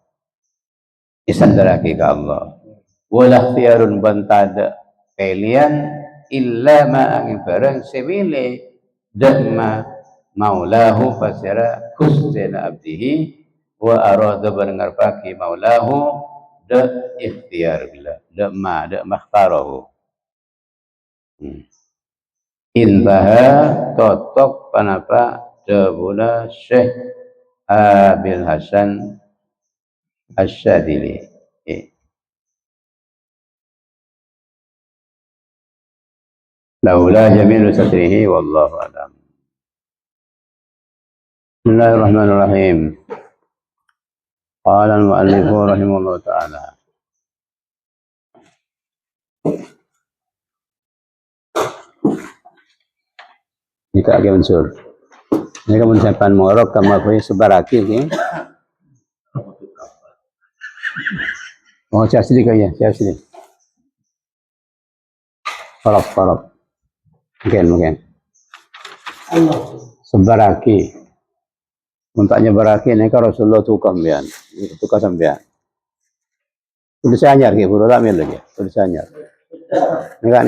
isandaraki ke Allah wala ikhtiyarun bantada pilihan illa ma angin barang sebile dhamma maulahu pasira kusdena abdihi wa arada barengar paki maulahu da ikhtiyar bila dhamma makhtarahu intaha totok panapa jabula Syekh Abil Hasan Asyadili لولا جميل ستره والله أعلم. بسم الله الرحمن الرحيم. قال المؤلف رحمه الله تعالى: jika agak unsur ini kamu simpan morok kamu punya sebaraki ni mau cari sedikit ya cari sedikit farap mungkin sebaraki untanya baraki ni kan Rasulullah tukang bian tukang sambian tulis anyar ke buru tak mil lagi tulis anyar nikah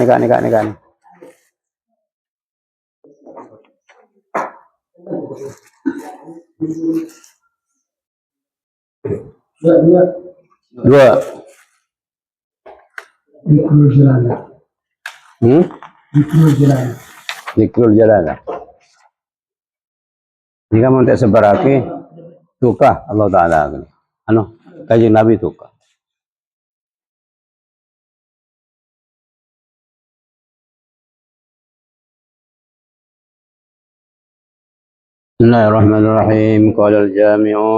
dua Zikrul Jalala. Jika mau tak sebaraki tukah Allah Ta'ala kajian Nabi tukah. Bismillahirrahmanirrahim. Qala al-jami'u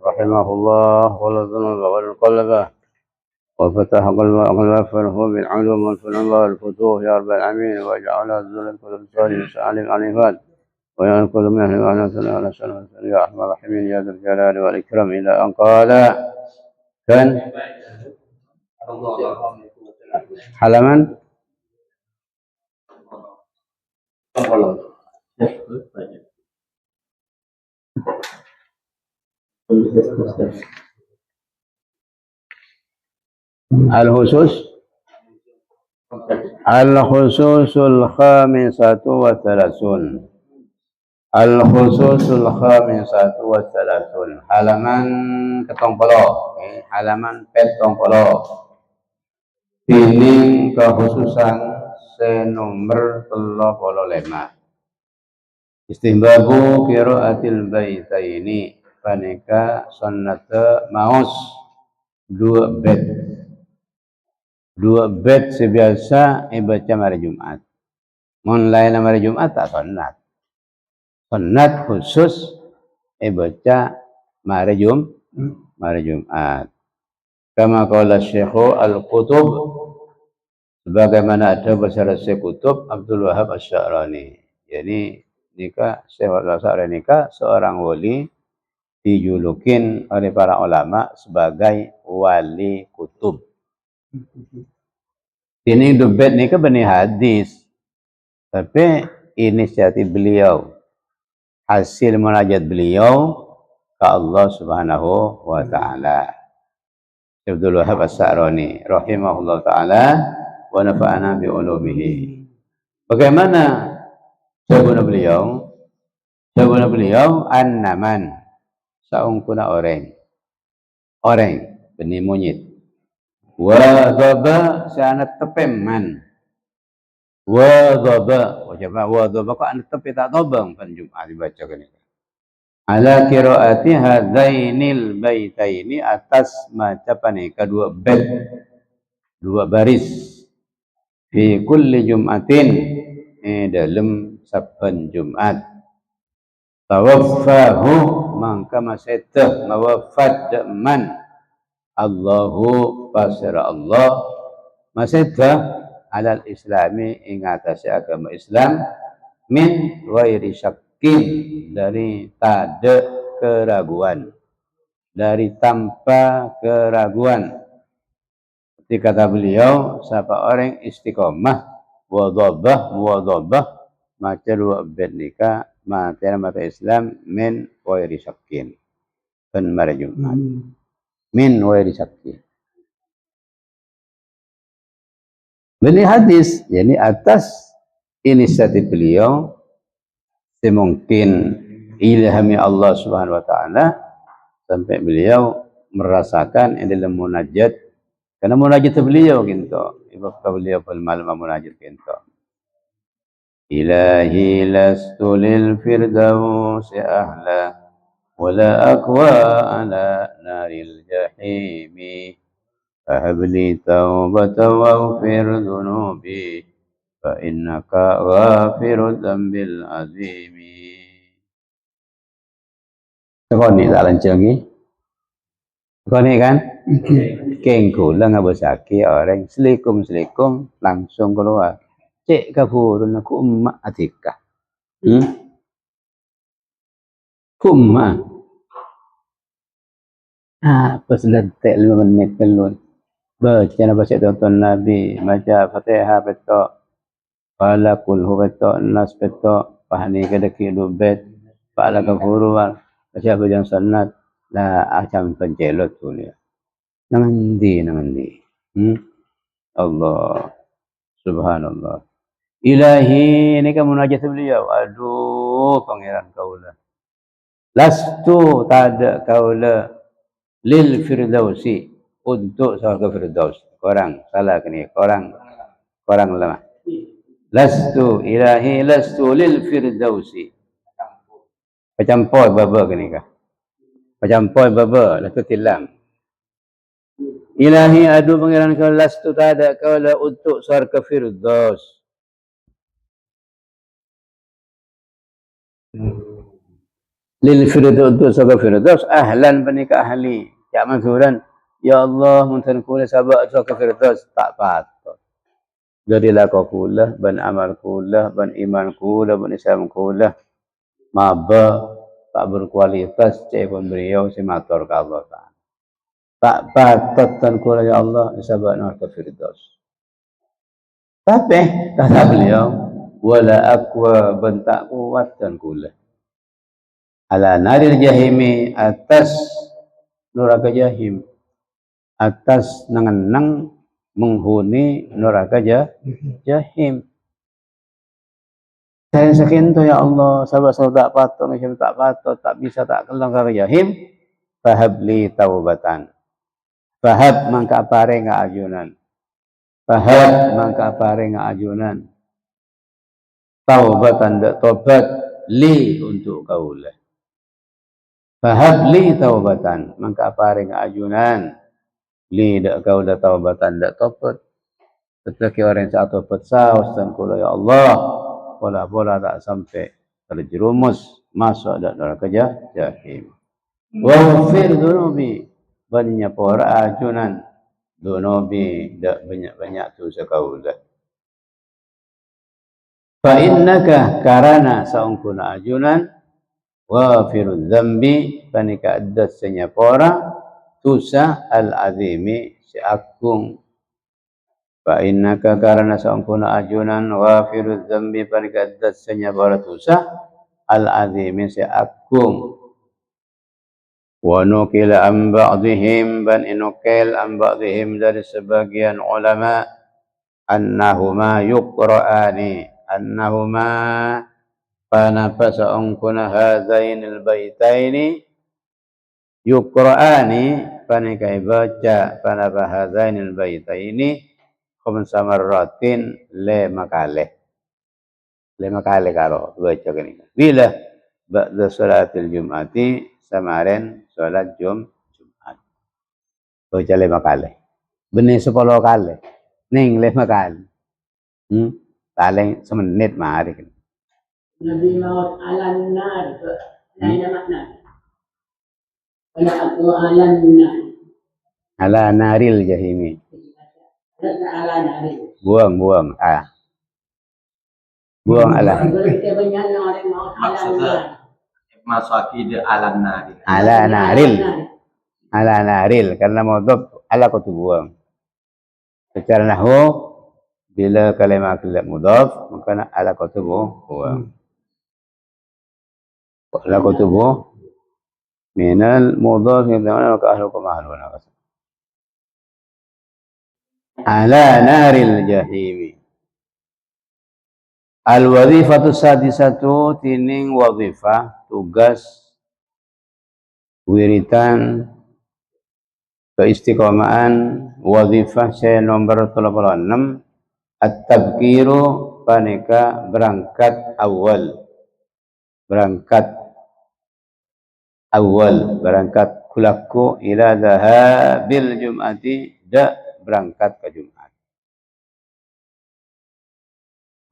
rahimahullah wal وفتح قلبه بالعلوم والفنون والفتوح يا رب العالمين واجعل الذل كل صالح سالم عنيفات ويا كل من اهل وانا صلى على سلام يا ارحم الراحمين يا ذا الجلال والاكرام الى ان قال كان halaman Al-khususul khamisatu wa thalathun. Al-khususul khamisatu wa thalathun. Halaman ketong polo. Halaman petong polo. Ini kekhususan senomor 35. Istimbabu qiraatil baitaini. Paneka sunnata maus 2 bait sebiasa baca hari Jumat. Mun lain hari Jumat tak sunat. Sunat khusus baca hari Jumat. Kama qala Syekh Al-Qutub sebagaimana ada bahasa Syekh Qutub Abdul Wahab Asy-Sya'rani. Jadi nikah Syekh Al-Sya'rani nikah seorang wali dijulukin oleh para ulama sebagai wali kutub. Ini dubet ni ke benih hadis, tapi inisiatif beliau, hasil munajat beliau ke Allah Subhanahu wa Ta'ala. Abdul Wahab As-Sya'rani rahimahullah Ta'ala wa nafa'ana bi ulumihi. Bagaimana jawaban beliau? Jawaban beliau annaman saungkuna orang benih monyet. Wa dhaba sanat tepeman. Wa dhaba kok anak tepe tak tobang pan Jumat dibaca kan itu. Ala qiraati hadzainil baitaini atas maca paneka dua bait. Dua baris. Fi kulli Jum'atin dalam saben Jumat. Tawaffahu mangka maseta mawafad man Allahu pasra Allah maseta alal islami ingatasi agama Islam min ghairi syakkin dari tade keraguan dari tanpa keraguan. Seperti kata beliau, siapa orang istiqomah wadhabah maca 2 bait nikah mata Islam min ghairi syakkin pen mari Jumat. Min ghairi syakkin. Benih hadis, yakni atas inisiatif beliau semungkin ilhami Allah Subhanahu wa Ta'ala sampai beliau merasakan dalam munajat, karena munajat beliau gitu, ibu beliau pun malam munajat gitu. Ilahi lastu lil firdausi ahla wala aqwa ala naril jahimi. فهب لي توبة واغفر ذنوبي فإنك غافر الذنب العظيم. Kau ni tak lancar lagi. Kau ni kan? Kengku lah ngapa sakit orang. Selikum langsung keluar. Cik kafurun aku umma atika. Kumma. Apa selentek 5 menit kelun. Baca baca tonton Nabi. Baca Fatihah betok. Falakul hu betok. Nas betok. Pahani kedeki lubet. Fa'ala kafuruan. Baca bajang sanat. Lah macam pencelot tu ni. Nangan di. Allah. Subhanallah. Ilahi, ini kan munajat beliau. Aduh, pangeran kaulah. Lastu, tak ada kaulah. Lil firdausi. Untuk surga firdaus. Korang, salah ke ni? Korang lemah. Lastu, ilahi, lastu lil firdausi. Macam poi baba ke ni kah? Macam poi baba, lastu tilam. Ilahi, aduh pangeran kau, lastu tak ada kaulah untuk surga firdaus. Lil firdaus untuk surga firdaus ahlan panika ahli ya mansuran ya Allah muntan kula sabak surga firdaus tak patut jadilah kau kula ban amal kula ban iman kula ban Islam kula maba tak berkualitas cek pun beliau si matur ke Allah tak patut tan kula ya Allah sabak surga firdaus tapi kata beliau wala aqwa bentak kuat tan kula ala naril jahimi atas neraka jahim atas nangan menghuni neraka jahim saya sakin tu ya Allah sahabat tak patut macam tak patut tak bisa tak kelang neraka jahim fahabli taubatan fahab mangka pare ngaajunan fahab mangka pare ngaajunan taubatan dak tobat li untuk kaulah fahab li taubatan mangka paring ajunan li dak kau dak taubatan dak tobat tetapi orang yang tobat saus dan kula ya Allah bola tak sampai terjerumus masuk dak neraka jahim wa ghfir dunubi banyak para ajunan dunubi dak banyak tu sakaulah fa innaka karana saungkuna ajunan wafirul dzambi panika adat senyapora tusa al azimi si agung fa innaka karana saungkuna ajunan wafirul dzambi panika adat senyapora tusa al azimi si agung wa nukila an ba'dihim ban inukil an ba'dihim dari sebagian ulama annahuma Panapa saungkuna hadainil baitaini yuqra'ani panikai baca panapa hadainil baitaini khamsa marratin le makale karo baca gini bila ba'da salatil jum'ati samaren salat Jumat baca le makale benih 10 kali ning le makale paling semenit mari Nabi maut alan nar lain makna. Wala aku alan nar. Ala naril jahimi. Ala naril. Buang Buang ala. Masaki de alan naril. Ala naril karena mudhaf ala kau buang. Secara nahwu bila kalimat mudhaf maka ala kau buang. La kutubu minal mudhaf yang ka ahlukum ahluna ala naril jahimi al wadhifatu sadisatu tining wadhifah tugas wiritan keistiqomahan wadhifah saya nomor 36 at-tabkiru panika berangkat kulaku ila dhahabil jum'ati dak berangkat ke Jumat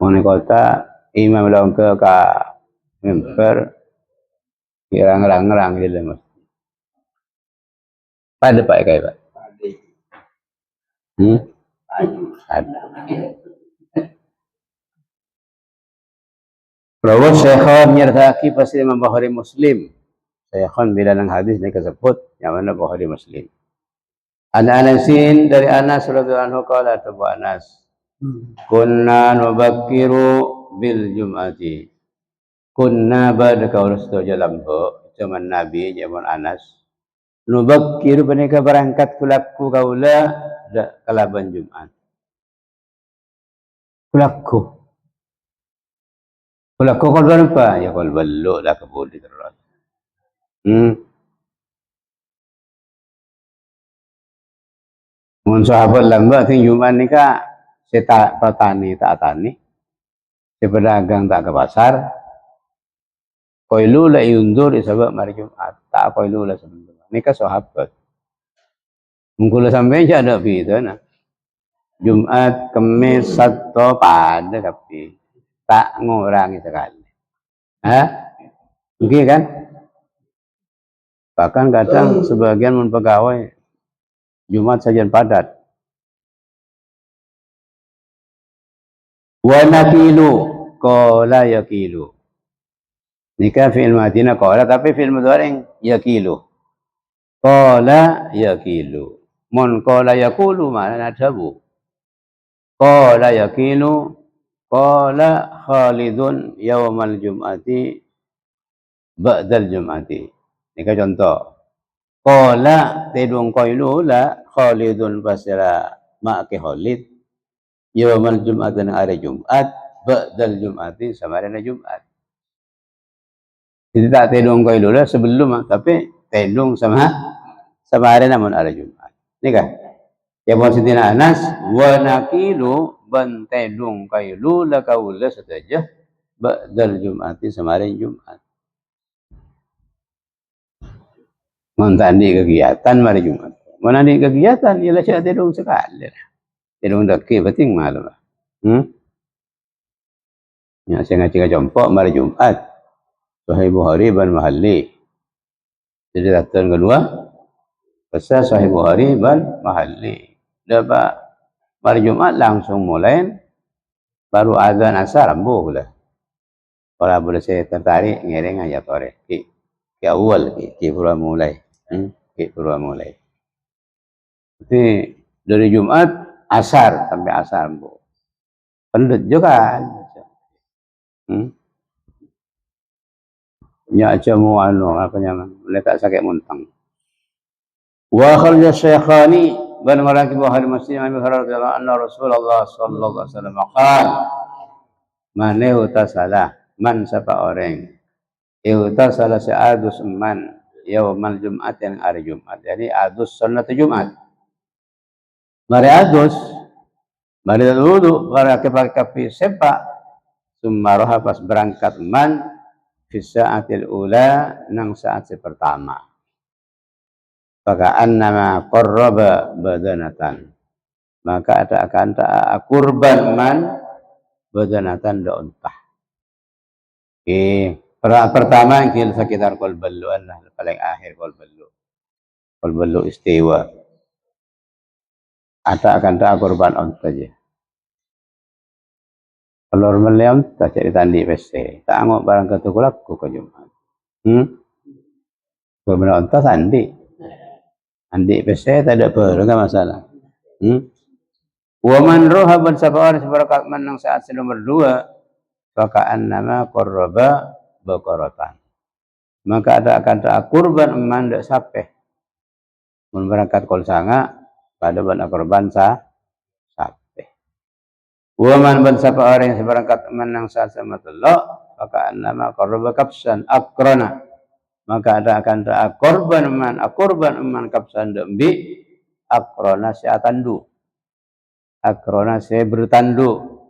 Wong kota imam lawan ke ka member kira ngerang-ngerang gitu mas. Pada Pak kayak Pak. Ada. Rawat Syekhon nyertaki pasti Imam Bukhari Muslim. Syekhon bila nang hadis ni kesebut yang mana Bukhari Muslim. Anasin dari Anas radhiyallahu anhu qala Abu Anas. Kunna nubakkiru bil Jum'ati. Kunna pada kaul setuju lampu zaman Nabi zaman Anas. Nubakkiru benika berangkat kulaku kaula kalaban Jumat. Kulaku kol berapa? Ya kol beluk dah kebun di terus. Mun sahabat lambat ting Jumat ni ka saya petani tak tani. Si pedagang tak ke pasar. Koilu la iundur sebab mari Jumat. Tak koilu la sebenarnya. Ni ka sahabat. Mungkul sampai je ada pi tu nah. Jumat, Kamis, Sabtu pada tapi tak ngurangi sekali. Mungkin kan? Bahkan kadang sebagian pegawai Jumat sajian padat. Wa nakilu qala yakilu. Nikah fi'il madina qala tapi fi'il mudhari yakilu. Qala yakilu. Mun qala yaqulu mana adabu. Qala yakilu qala Khalidun yaumal jum'ati ba'dal jum'ati. Ini kan contoh. Qala tedung qailu la Khalidun pasira ma'ke Khalid yaumal jum'ati nang hari Jumat ba'dal jum'ati sama hari Jumat. Jadi tak tedung qailu la sebelum tapi tedung sama hari namun hari Jumat. Ini kan? Ya Sidina Anas wa nakilu ban tedung qailu la kaula saja ba'dal jum'ati sama hari Jumat. Mentandi kegiatan mari Jumat. Menandi kegiatan ialah saya tedung sekali. Tedung daki penting malam. Ya saya ngaji jompok mari Jumat. Sahih Bukhari ban Mahalli. Jadi datang kedua pasal Sahih Bukhari ban Mahalli. Dapat mari Jumat langsung mulai baru azan asar ambuh lah. Kalau boleh saya tertarik ngereng aja tore. Ki awal ki pura mulai. Ki pura mulai. Jadi dari Jumat asar sampai asar ambuh. Pendut juga. Ya jamu anu apa nyaman. Mereka sakit muntang. Wa kharaja Syekhani ban maraki Bukhari Muslim Abi Hurairah anna Rasulullah sallallahu alaihi wasallam qala man utasala man sapa orang utasala sa'adus man yaumal Jumat yang hari Jumat. Jadi adus sunat Jumat. Mari adus mari wudu para pakai sepak sumaroha pas berangkat man fi sa'atil ula nang saat pertama. Fakaan nama qarraba badanatan. Maka ada akan kurban man badanatan da untah. Pertama yang sekitar qalballu Allah paling akhir qalballu. Qalballu istiwa. Ada akan kurban untah aja. Kalau meliam tak cari tandi peste. Tak angok barang ketukulaku ke Jumat. Kurban untah tandi. Andi peste tak ada apa, enggak masalah. Waman roha ban sabar sebarakat menang saat nomor 2 fakaan nama qarraba baqaratan. Maka ada akan kurban eman dak sapeh. Mun berangkat kol sanga pada ban kurban sapeh. Waman ban sabar yang seberangkat menang saat sama telok fakaan nama qarraba kapsan akrona. Maka ada akan kurban eman kapsan dembi akrona si atandu. Akrona si bertandu.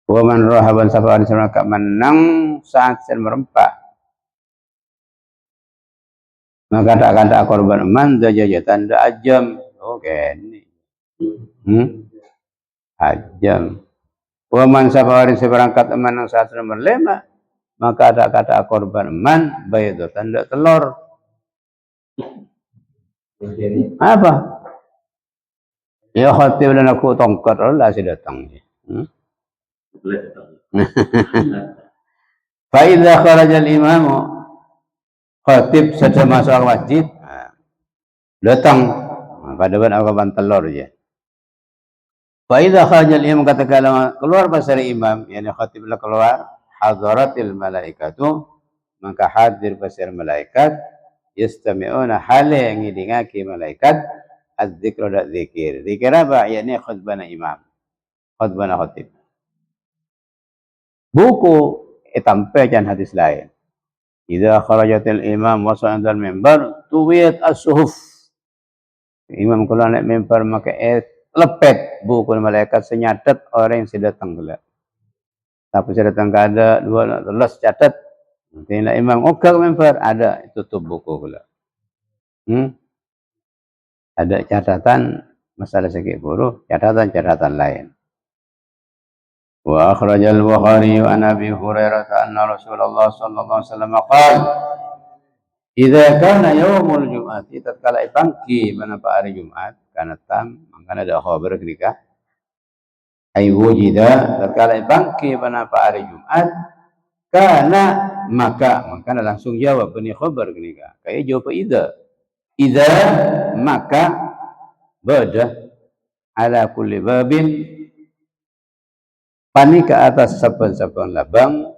Waman rohaban safaran seberangkat menang saat sen merempak. Maka ada akan kurban eman da jajatan da ajam. Oke ini. ajam. Wa man sabawarin seberangkat eman nang sastra berlema, maka ada kata korban eman baydo tanda telur. Apa? Ya khatib dan aku tongkat lah si datang. Fa idza kharaja al-imam khatib saja masuk masjid, datang pada ban telur je. Fa idza kharaja al-imam katakanlah keluar pasal imam, yakni khatib lah keluar, hadaratil malaikatu, maka hadir pasal malaikat, yastami'una hale yang ngidingaki malaikat az-zikra da zikir. Zikir apa? Yakni khutbah imam, khutbah khatib. Buku tampaikan hadis lain. Idza kharajatil imam wa sa'adal mimbar tuwiyat as-suhuf. Imam keluar naik mimbar maka lepet buku malaikat senyatet orang yang sedatang gula. Tapi sedatang kada dua telas catat. Nanti imam okak mimbar ada tutup buku gula. Ada catatan masalah segi huruf, catatan lain. Wa akhrajal Bukhari an Abi Hurairah anna Rasulullah sallallahu alaihi wasallam qala idza kana yaumul jum'ati tatkala pangki pada hari Jumat kana tam mangkana ada khabar kenika ai wujida tatkala pangki pada hari Jumat kana maka langsung jawab ini khabar kenika kayak jawab idza maka bada ala kulli babin pani ke atas saban-saban labang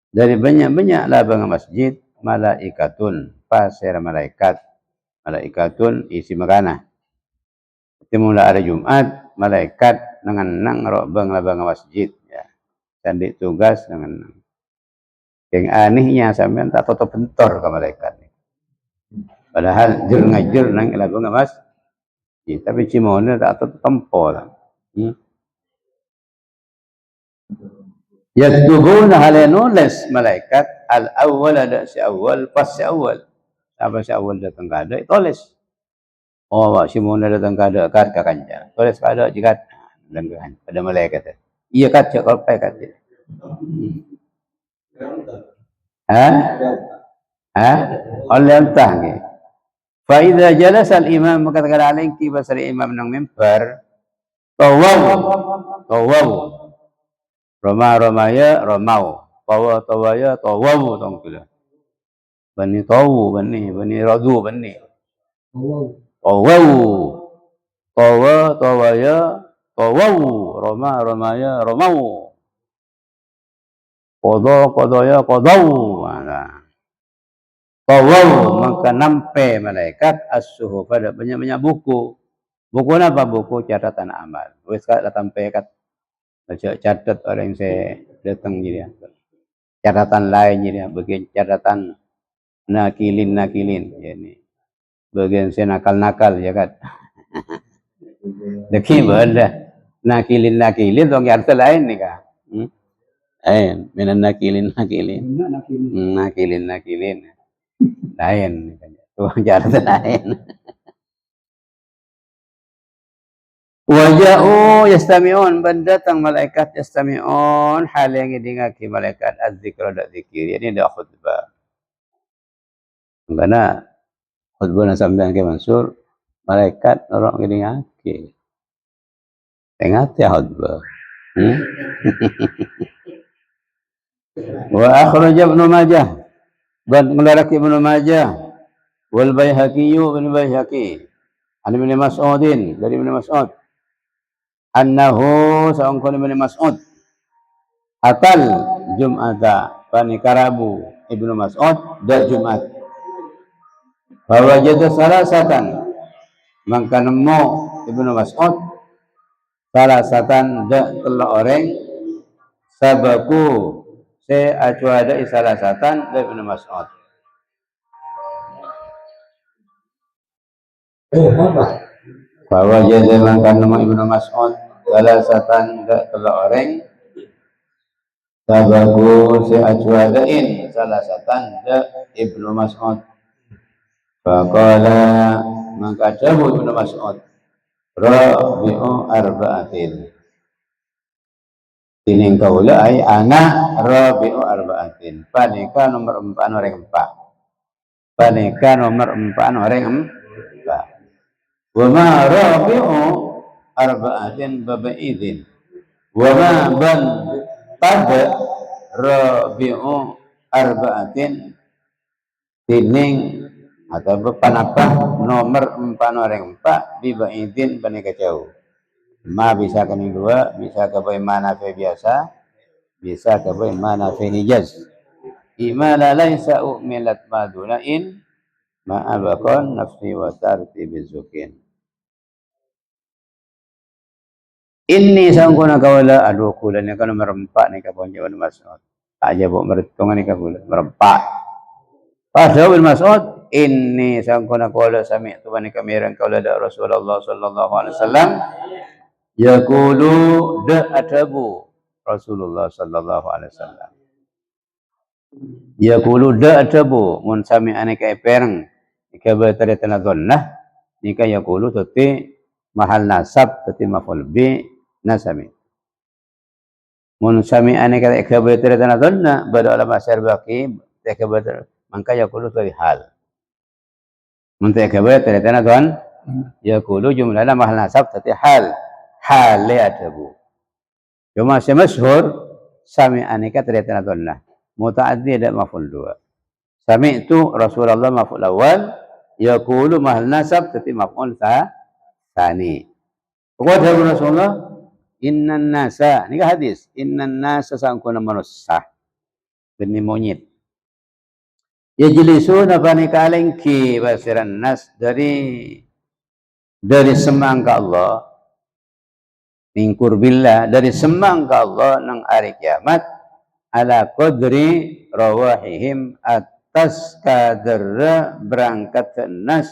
dari banyak-banyak labang masjid malaikatun pasir malaikatun isi makana timula hari Jumat malaikat nang robang labang masjid ya candik tugas dengan yang anehnya sampean tak toto bentor ke malaikat padahal jur ngajar nang labang masjid tapi cimone tak toto tempo yaktubuna hal nulis malaikat al-awwal ada si awal pas si awal apa si awal datang kada tulis oh si mona datang kada kad ka kanca tulis kada jika dan kan pada malaikat iya kad cak kolpai kad oleh entah ke fa idza jalasa al-imam maka kada alain ki basar imam nang mimbar tawaw Romaya romau, tawaya tawawu tongkila. Bani tawu bani radu bani. Tawawu, tawaya tawawu, romaya romau. Kodaya kodawu. Tawawu maka nampe malaikat as-suhuf pada banyak-banyak buku. Buku apa? Buku catatan amal. Wis kada tampe kat catat orang yang saya datang jadi catatan lain jadi bagian catatan nakilin ya ini bagian saya nakal ya kan deki ada nakilin dong arti lain nih kak minan nakilin lain tuh catatan lain. Waja'u yastami'un pendatang malaikat yastami'un hal yang didengaki malaikat az-zikra da zikir ini dah khutbah karena khutbah sampean ke Mansur malaikat orang didengaki ingat ya khutbah wa akhraj Ibnu Majah dan mengeluarkan Ibnu Majah wal Baihaqi bin Baihaqi an Ibnu Mas'udin dari Ibnu Mas'ud annahu sa'ungkun Ibnu Mas'ud atal Jum'ata pani karabu Ibnu Mas'ud da Jumat bahwa jatuh salasatan maka nemu Ibnu Mas'ud salasatan da telah orang sabaku se acuada salasatan da Ibnu Mas'ud bahwa jatuh maka nemu Ibnu Mas'ud salasatan da telah orang sabaku si ajwadain salasatan da Ibnu Mas'ud faqala maka jawab Ibnu Mas'ud rabi'u arba'atin tining kaula ay ana rabi'u arba'atin. Panika nomor 4 orang 4. Panika nomor 4 orang 4. Wa ma rabi'u arba'atin babaidin. Wa ma ban tad rabi'u arba'atin tining atau panapa nomor 4 orang 4 bibaidin panika jauh. Ma bisa kami dua, bisa ke mana fi biasa, bisa ke mana fi hijaz. Imala laisa umilat madunain ma'abakon nafsi wa tartibi zukin. Ini sangkuna kawala aduh kulan kan nomor 4 ni kapon Ibn Mas'ud. Aja bu meretungan ni kapula nomor 4. Pasal Ibn Mas'ud ini sangkuna kawala sami tu bani kamiran kawala da Rasulullah sallallahu alaihi wasallam yaqulu da'atabu Rasulullah sallallahu alaihi wasallam. Yaqulu da'atabu mun sami anaka perang ika batare tanadonna nika yaqulu tati mahal nasab tati maf'ul bi nasami. Mun sami anaka ika batare tanadonna bada ulama syarbaqi ika batare maka yaqulu tati hal. Mun ika batare tanadon yaqulu jumlahna mahal nasab tati hal. Hal adabu. Cuma semasyhur sami aneka ternyata donna. Mutaaddi ada maf'ul dua. Sami itu Rasulullah maf'ul awal, yaqulu mahal nasab tapi maf'ul tsani. Qala Rasulullah innan nasa, ini hadis. Innan nasa sangkuna manusia. Beni monyet. Yajlisuna bani kalengki basiran nas dari semangka Allah. Mingkur billah dari semangka Allah nang hari kiamat ala qadri rawahihim atas kadar berangkat nas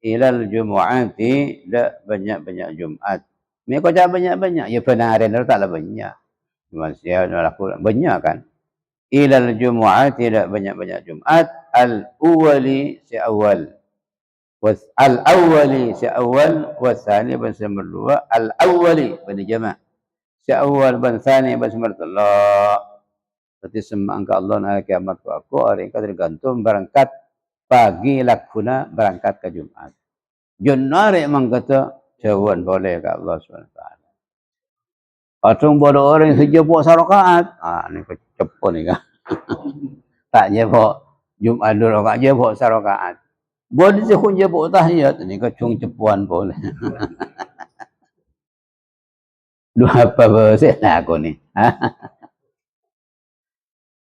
ilal jumu'ati da banyak-banyak Jumat. Mereka kata banyak-banyak ya benarin taklah banyak. Masih laku banyak kan. Ilal jumu'ati da banyak-banyak Jumat al-awwali si awal. Al-awwali si awal wasani ban nomor 2 al-awwali ban jama' si awal ban tsani ban nomor 3 berarti semangka Allah na kiamat aku hari ka tergantung berangkat pagi lakuna berangkat ke Jumat junare mangkata jawan boleh ke Allah SWT atung bodo orang sejebok sarakaat ni kecepon ni kan tak jebok Jumat 2 rakaat jebok sarakaat. Boleh je kun je buat tahiyat ni kacung cepuan boleh. Dua apa bersih aku ni.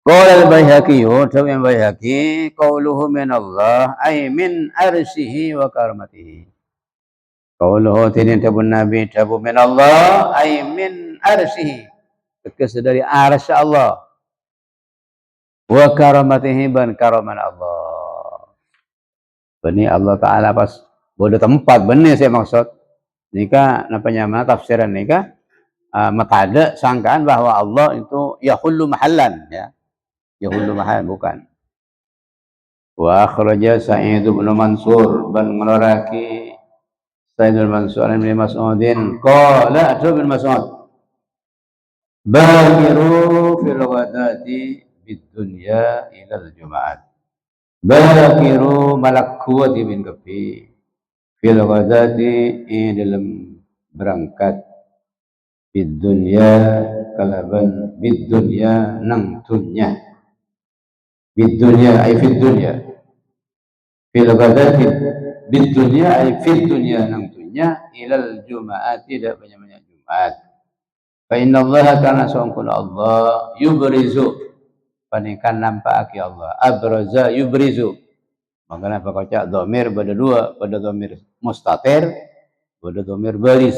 Qala al-Baihaqi, tahu yang Baihaqi, qauluhu min Allah ay min arsihi wa karamatihi. Qauluhu tini tabun Nabi tabu min Allah ay min arsihi. Tekes dari arsy Allah. Wa karamatihi ban karaman Allah. Bani Allah Ta'ala pas bodoh tempat benih saya maksud nika namanya tafsiran nika matada sangkaan bahwa Allah itu yahullu mahallan ya yahullu mahallan bukan wa akhraja Sa'id bin Mansur ban menuraki Sa'id bin Mansur bin Mas'udin qala bin Mas'ud bahiru fil ghadati bid dunya ila al-jum'at Bakiru malak kuwati min kafi fil ghadati dalam berangkat bid dunya kalaban bid dunya nang dunya bid dunya ay fid dunya fil ghadati bid dunya ay fid dunya nang dunya ilal jumaat tidak banyak-banyak Jumat fa inna Allah kana sangkun Allah yubrizu panikan nampak Allah abraza yubrizu makanya pakai dhamir pada dua pada dhamir mustatir pada dhamir baris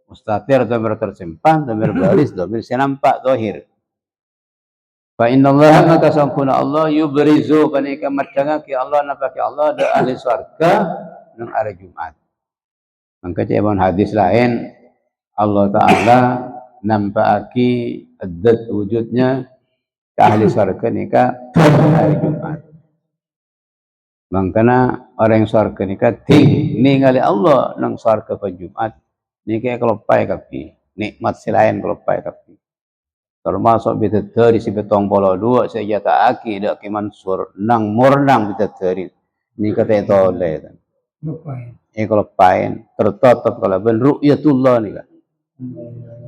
mustatir dhamir tersimpan dhamir baris dhamir nampak zahir fa innallaha maka sampuna Allah yubrizu panikan matanga ki Allah nampak Allah da ahli surga nang hari Jumat maka cebon hadis lain Allah Ta'ala nampaki adat wujudnya ahli surga nikah hari Jumat. Makanya orang yang surga nikah ningali Allah nang surga pada Jumat nikah kelopai kapi nikmat selain kelopai kapi. termasuk bidadari si betong polo dua saya tak aki dak ki Mansur nang murnang bidadari ni kata tole kalau pain tertutup kalau ben ru'yatullah ni kan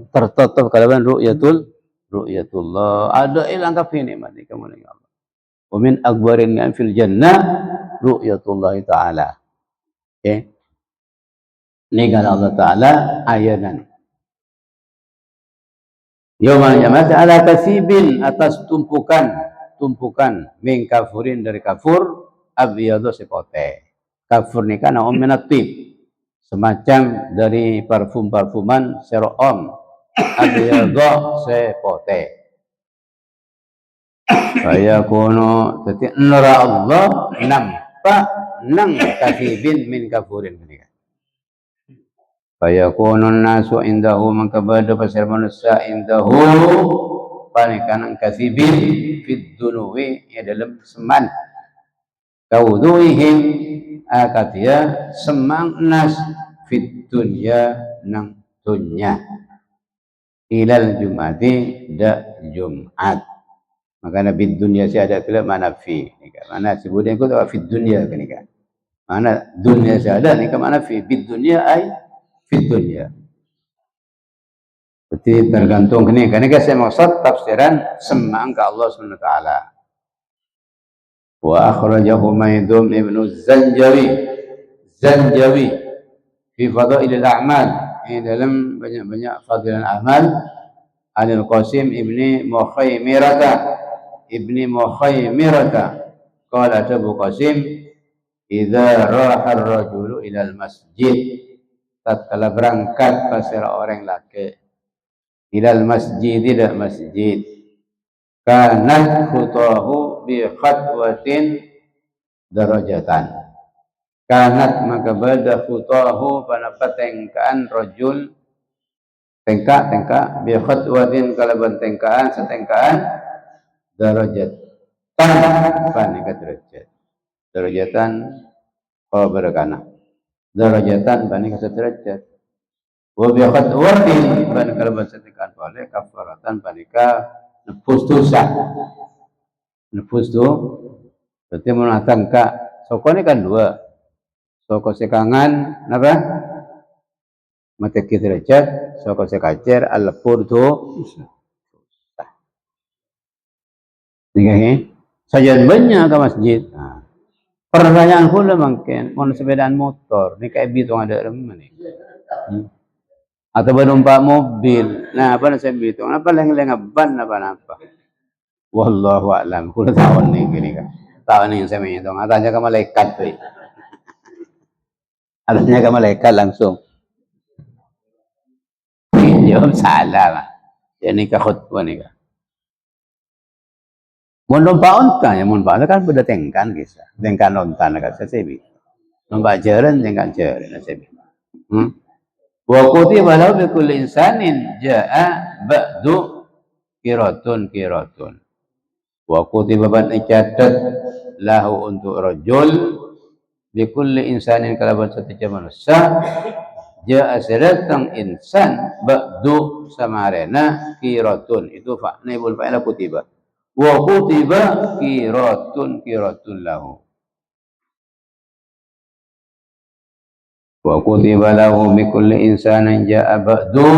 tertutup kalau ben ru'yatullah ada ilang kafi ni mati kamu ni Allah wa min akbarin ni'am fil jannah ru'yatullah ta'ala okay ni kata Allah Ta'ala ayanan Yawmal Qiyamah ala kasibin atas tumpukan min kafurin dari kafur abyadu sepote. Kafur ni kan om minatib semacam dari parfum-parfuman seroom abyadu sepote. Saya kuno teti nura Allah nampak nang kasibin min kafurin ni. Fayakunun nasu indahu mangkabada pasir manusia indahu panikanang kasibin fid dunuwi ya dalam seman kawduihim akatia semang nas fid dunya nang dunya ilal jumati da jumat makana bid dunya si ada kala mana fi mana sebutin ko fid dunya kan mana dunya si ada ni mana fi bid dunya ay fit dunia. Jadi tergantung ini. Karena saya maksud tafsiran semang ke Allah SWT. Wa akhrajahu Maidum ibnu Zanjawi fi fadailil a'mal. Ini dalam banyak-banyak fadilan amal. Anil Qasim ibni Mukhaymirata. Qala Abu Qasim idza raha ar-rajulu ilal masjid tatkala berangkat pasir orang laki ilal masjid ila masjid kanat khutahu bi khatwatin darajatan kanat maka bada khutahu pada tengkaan rajul tengka bi khatwatin kalaban tengkaan setengkaan darajat panika darajatan khabar kana darajatan bani kata derajat wa bi khatwatin bani kalaban setengkan boleh kafaratan banika nepus dosa berarti menatang ka soko ni kan dua soko sekangan apa mate ki derajat soko sekacer al-pur tu ini sajian banyak ke masjid pertanyaan pula mungkin mau sepedaan motor ni kayak bitung ada mana ni atau berumpak mobil nah apa saya bitung apa leng-leng ban apa wallahu a'lam kulo tahun ni gini kan tahun ni saya menghitung atanya ke malaikat tu atanya ke malaikat langsung jawab salah lah jadi ke khutbah ni kan mau numpak onta ya mau numpak kan beda tengkan kisah tengkan onta nak saya sebi numpak jaran tengkan jaran sebi wa kutiba lahu bi kulli insanin jaa ba'du qiratun wa kutiba ban icatat lahu untuk rajul bi kulli insanin kalaban setiap manusia jaa sadatang insan ba'du samarena qiratun itu fa naibul fa'ila kutiba wa kutiba qiratun lahu wa kutiba lahu bi kulli insanin jaa ba'du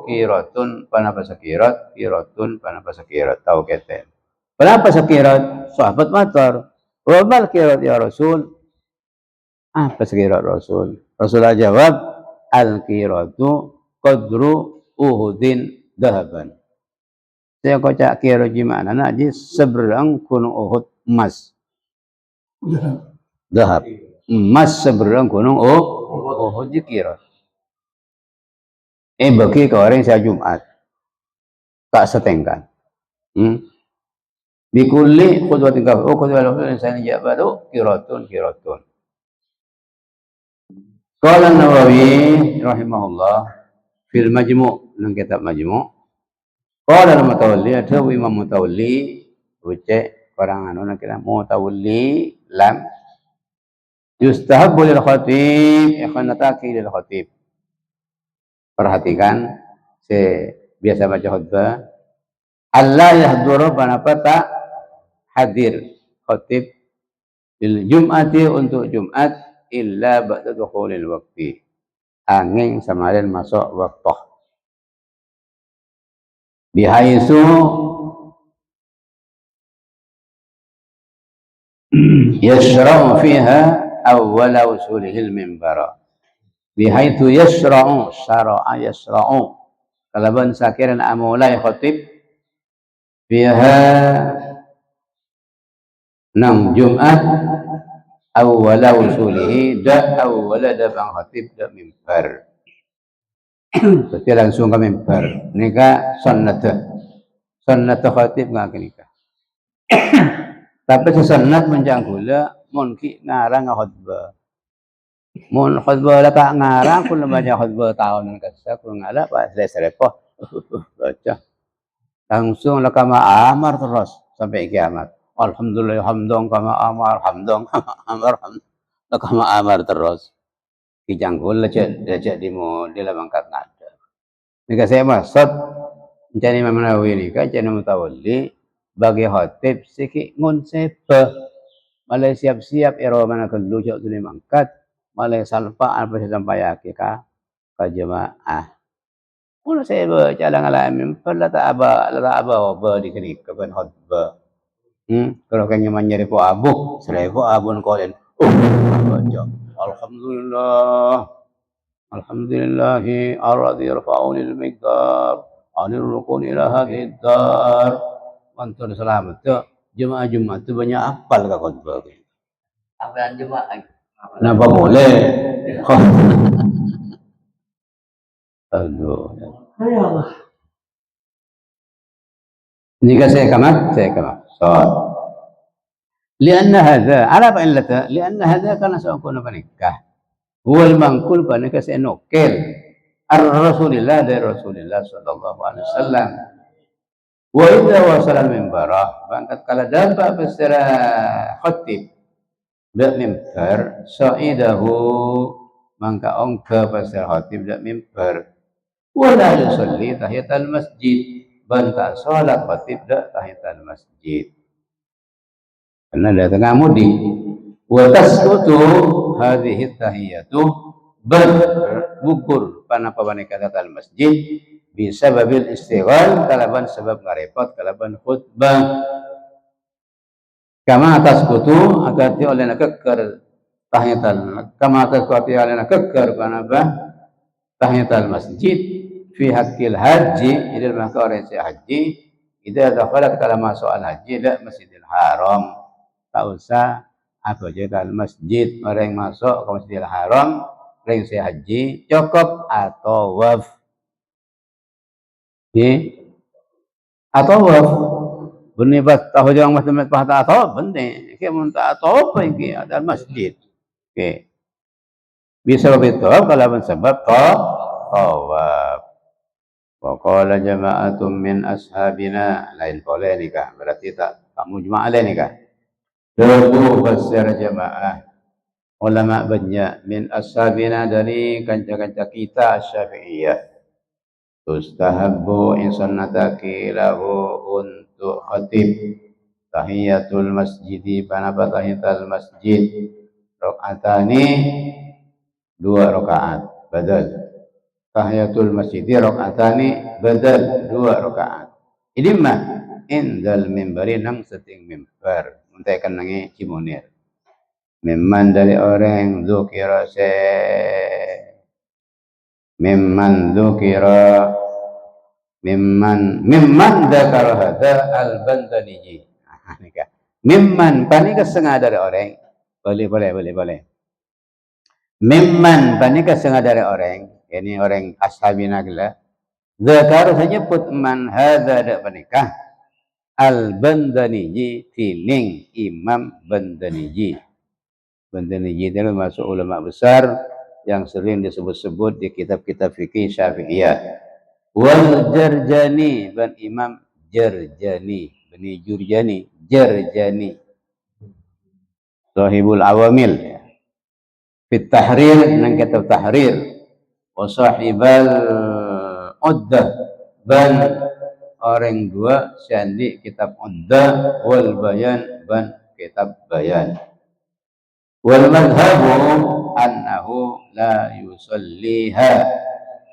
qiratun panapa sakirat tahu kete kenapa sakirat sahabat matar wa mal qirat ya rasul apa sakirat rasul jawab al qiratu qadru uhudin dahaban saya kocak kira gimana nak seberang gunung Uhud emas dahab emas seberang gunung Uhud dikira bagi ke orang saya Jumat tak setengkan bikulli khudwatin kaf khudwa lahu insan jabadu qiratun qala an-Nawawi rahimahullah fil majmu' nang kitab majmu' qala al-Mutawalli atau Imam Mutawalli ucap orang anu nak kira Mutawalli lam yustahabbu lil khatib ikhanataki lil khatib perhatikan saya biasa baca khutbah Allah yahduru panapa tak hadir khatib bil Jum'ati untuk Jumat illa ba'da dukhulil waqti angin samarin masuk waktu bihaisu yashra'u fiha awwala usulihil minbara bihaitu yashra'u syara'a yashra'u kalaban sakiran amulai khatib fiha nam Jumat awwala usulihi da awwala dabang khatib da mimbar berarti langsung ke mimbar nika sunnat khatib ngake nika tapi sesunnat menjanggula mun ki ngarang khutbah mun khutbah la tak ngarang kun baca khutbah tahun kasa kun ngala pak selesai baca langsung la kama amar terus sampai kiamat. Alhamdulillah hamdong kama amar hamdong kama amar la kama amar terus. Kijanggul lecet di la bangkat ngada. Nika saya maksud mencari Imam Nawawi nika cina mutawalli bagi khatib sikit ngunsep malai siap-siap era mana kedulu jauh tu mangkat malai salpa apa sampai ka jemaah. Mula saya baca ngalamin pala tak aba di kini kapan khutbah. Kalau kanya manyari po abu, selai po abun kolen. Baca. Alhamdulillahi alladzi yarfa'u lil miqdar anir rukun ila hadhihi dar. Mantul selamat tu. Jemaah Jumat tu banyak apal ka khutbah. Apaan jemaah? Kenapa boleh? Aduh. Ya Allah. Jika saya kamat. Soal. Lianna hadza, ala apa illata? Lianna hadza karena seorang menikah. Wal mangkul panika saya nukil. Ar-Rasulillah dari Rasulillah sallallahu alaihi wasallam. Wa idza wasala al-minbarah, bangkat kala dapat bersara khatib dak mimbar sa'idahu mangka ongka pasal khatib dak mimbar wala yusalli tahiyatul masjid banta salat khatib dak tahiyatul masjid karena dia tengah mudi wa tasqutu hadhihi tahiyatu gugur panapa banika tahiyatul masjid bisa babil istighal kalaban sebab ngarepot kalaban khutbah kama tasqutu agar ti oleh keker tahiyatul kama tasqutu oleh keker panapa tahiyatul masjid fi haqqil haji idil makare si haji idza dakhalat kala masuk al haji la masjidil haram tak usah apa jadi masjid orang masuk ke masjidil haram orang si haji cukup atau waf atau waf benih tahu jangan masjid pada atau benih ke muntah atau apa ini ada masjid ke bisa betul kalau sebab tawaf. Waqala jama'atun min ashabina lain boleh nikah berarti tak mujma' alaih nikah. Dulu besar jamaah ulama banyak min ashabina dari kanca-kanca kita Syafi'iyah. Tustahabbu insannataki lahu untuk khatib tahiyatul masjidi panapa tahiyatul masjid rakaatani 2 rakaat badal tahiyatul masjid rakaatani badal 2 rakaat ini mah indal mimbari nang seting mimbar muntekan nangi cimunir memang dari orang dzukira mimman dzakara hadza al-Bandani nikah mimman panika setengah dari orang boleh mimman panika setengah dari orang ini orang ashabina gila dzakara saja put man hadza dak panika al-Bandani tiling Imam Bandani itu masuk ulama besar yang sering disebut-sebut di kitab-kitab fikih Syafi'iyah. Wal Jarjani dan Imam Jarjani, Bani Jurjani, Jarjani. Sahibul Awamil. Fit Tahrir nang kitab Tahrir. Wa sahibal Uddah dan orang dua sandi kitab Udda wal Bayan ban kitab Bayan. Wal madhabu annahu la yusalliha.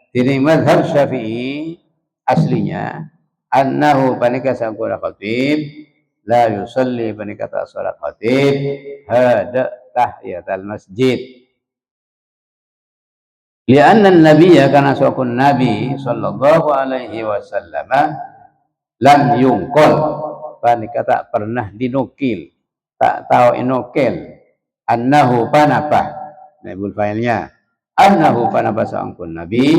Jadi madhab Syafi'i aslinya annahu panika sangkura khatib la yusalli panika ta salat khatib hada tahiyatul masjid. Lianna an-nabiyya kana sawakun nabi sallallahu alaihi wasallam lam yungkol panika tak pernah dinukil, tak tahu inukil annahu panapah naibul fa'ilnya annahu panapah sangkun nabi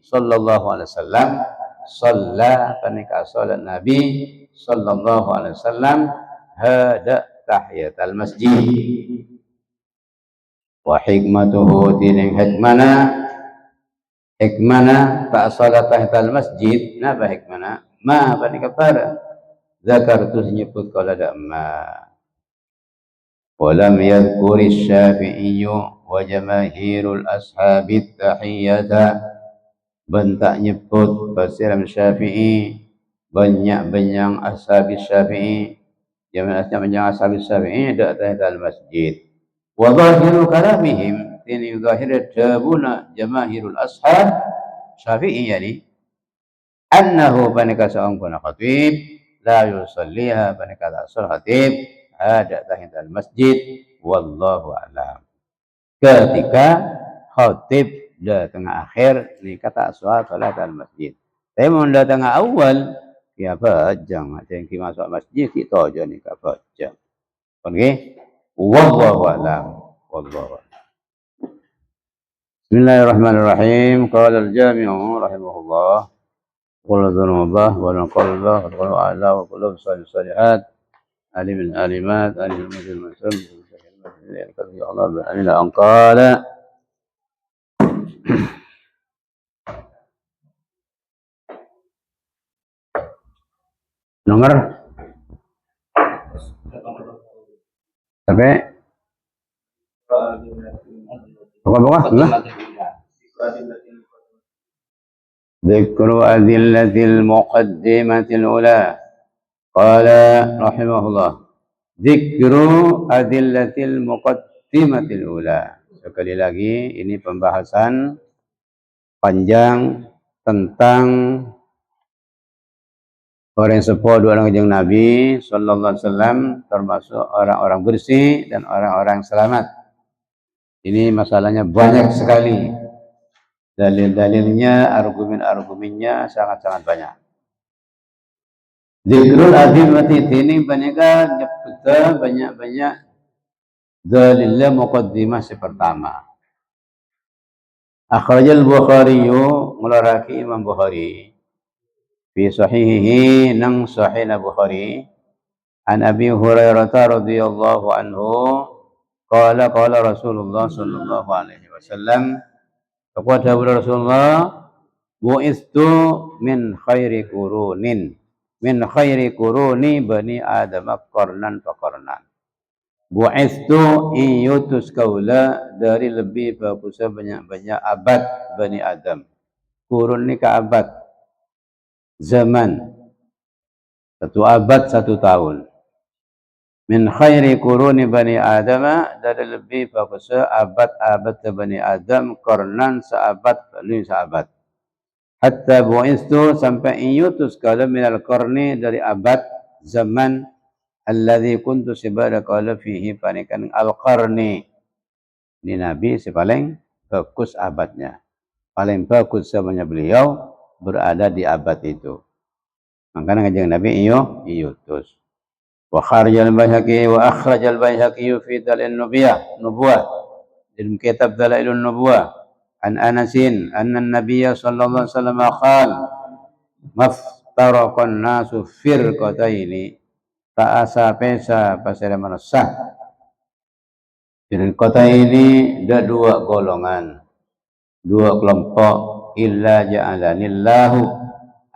sallallahu alaihi wasallam shalla panika salat nabi sallallahu alaihi wasallam hada tahiyatul masjid. Wa hikmatuhu tining hikmana tak salat tahiyatul masjid napa hikmana ma panika para zakartu nyebut kala ada ma walam yadhkuri Syafi'i wa jamaahirul ashabi tahiyata bentak nyebut basiram Syafi'i banyak ashabi Syafi'i jamaah ashabi Syafi'i dak tahiyatul masjid wa zahiru kalamihim ini zahir jabuna jamaahirul ashab Syafi'i yani annahu panika sa'angkuna khatib la yusalliha panika ta'asal khatib ada tahiyatul masjid wallahu a'lam. Ketika khatib dah tengah akhir ni kata salat al-masjid. Tapi mun dah tengah awal ya bajang macam ki masuk masjid kita aja ni ka bajang. Okey. Wallahu a'lam. Wallahu a'lam. Bismillahirrahmanirrahim. Qala al-Jami'u rahimahullah. Qul dzunubah wa qalbah wa qul a'la wa qul salihat alim al-alimat alim al-muslim ya Allah ila an qala nomor sampai pokok-pokok ذكر أدلة المقدمة الأولى قال رحمه الله ذكر أدلة المقدمة الأولى. Sekali lagi ini pembahasan panjang tentang orang yang sepuh dua orang kanjeng Nabi sallallahu alaihi wasallam termasuk orang-orang bersih dan orang-orang selamat. Ini masalahnya banyak sekali. Dalil-dalilnya, argumen-argumennya sangat-sangat banyak. Zikrul adimati ini banyak dalilnya muqaddimah pertama. Akhrajal Bukhari ngeluarake Imam Bukhari fi sahihihi nang sahih Bukhari an Abi Hurairah radhiyallahu anhu qala Rasulullah sallallahu alaihi wasallam kepada Rasulullah bu'istu min khairi quruni bani Adam qarnan fa qarnan. Bu'istu iyutus kaula dari lebih bagusnya banyak abad bani Adam. Qurun ni ka abad zaman. Satu abad 1 tahun. Min khairi quruni bani Adam dari lebih bagusnya abad-abad bani Adam qarnan seabad lalu seabad. Hatta bu'istu sampai iyutus kala minal qarni dari abad zaman alladzi kuntu sibada qala fihi panikan al-qarni. Ini Nabi paling bagus abadnya. Paling bagus zamannya beliau berada di abad itu. Makanya kanjeng Nabi iyutus. Wa akhrajal Baihaqi fi Dalailun Nubuwah dalam kitab Dalailun Nubuwah an Anasin anna an-nabiy sallallahu alaihi wasallam qala maftaraqan nasu firqataini ta'asa pesa pasal manasah firqataini ada 2 golongan 2 kelompok illa ja'alanillahu